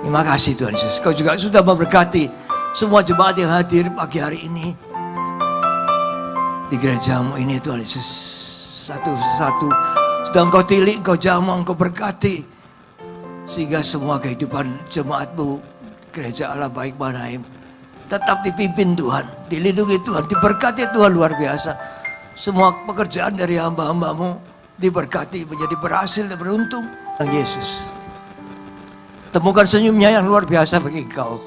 Terima kasih Tuhan Yesus. Kau juga sudah memberkati semua jemaat yang hadir pagi hari ini di gereja-Mu ini Tuhan Yesus. Satu-satu sudah Engkau tilik, Engkau jamah, Engkau berkati, sehingga semua kehidupan jemaat-Mu, gereja Allah Baik Manaim, tetap dipimpin Tuhan, dilindungi Tuhan, diberkati Tuhan luar biasa. Semua pekerjaan dari hamba-hamba-Mu diberkati menjadi berhasil dan beruntung. Tuhan Yesus, temukan senyumnya yang luar biasa bagi Engkau.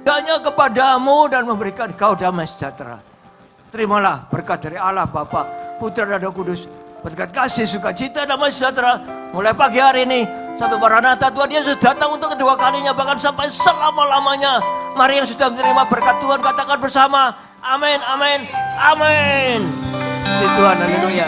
Hanya kepadamu dan memberikan Engkau damai sejahtera. Terimalah berkat dari Allah Bapa, Putra dan Roh Kudus. Berkat kasih, sukacita, damai sejahtera mulai pagi hari ini sampai Maranatha Tuhan Yesus datang untuk kedua kalinya, bahkan sampai selama-lamanya. Mari yang sudah menerima berkat Tuhan katakan bersama, amin, amin, amin. Tuhan, haleluya.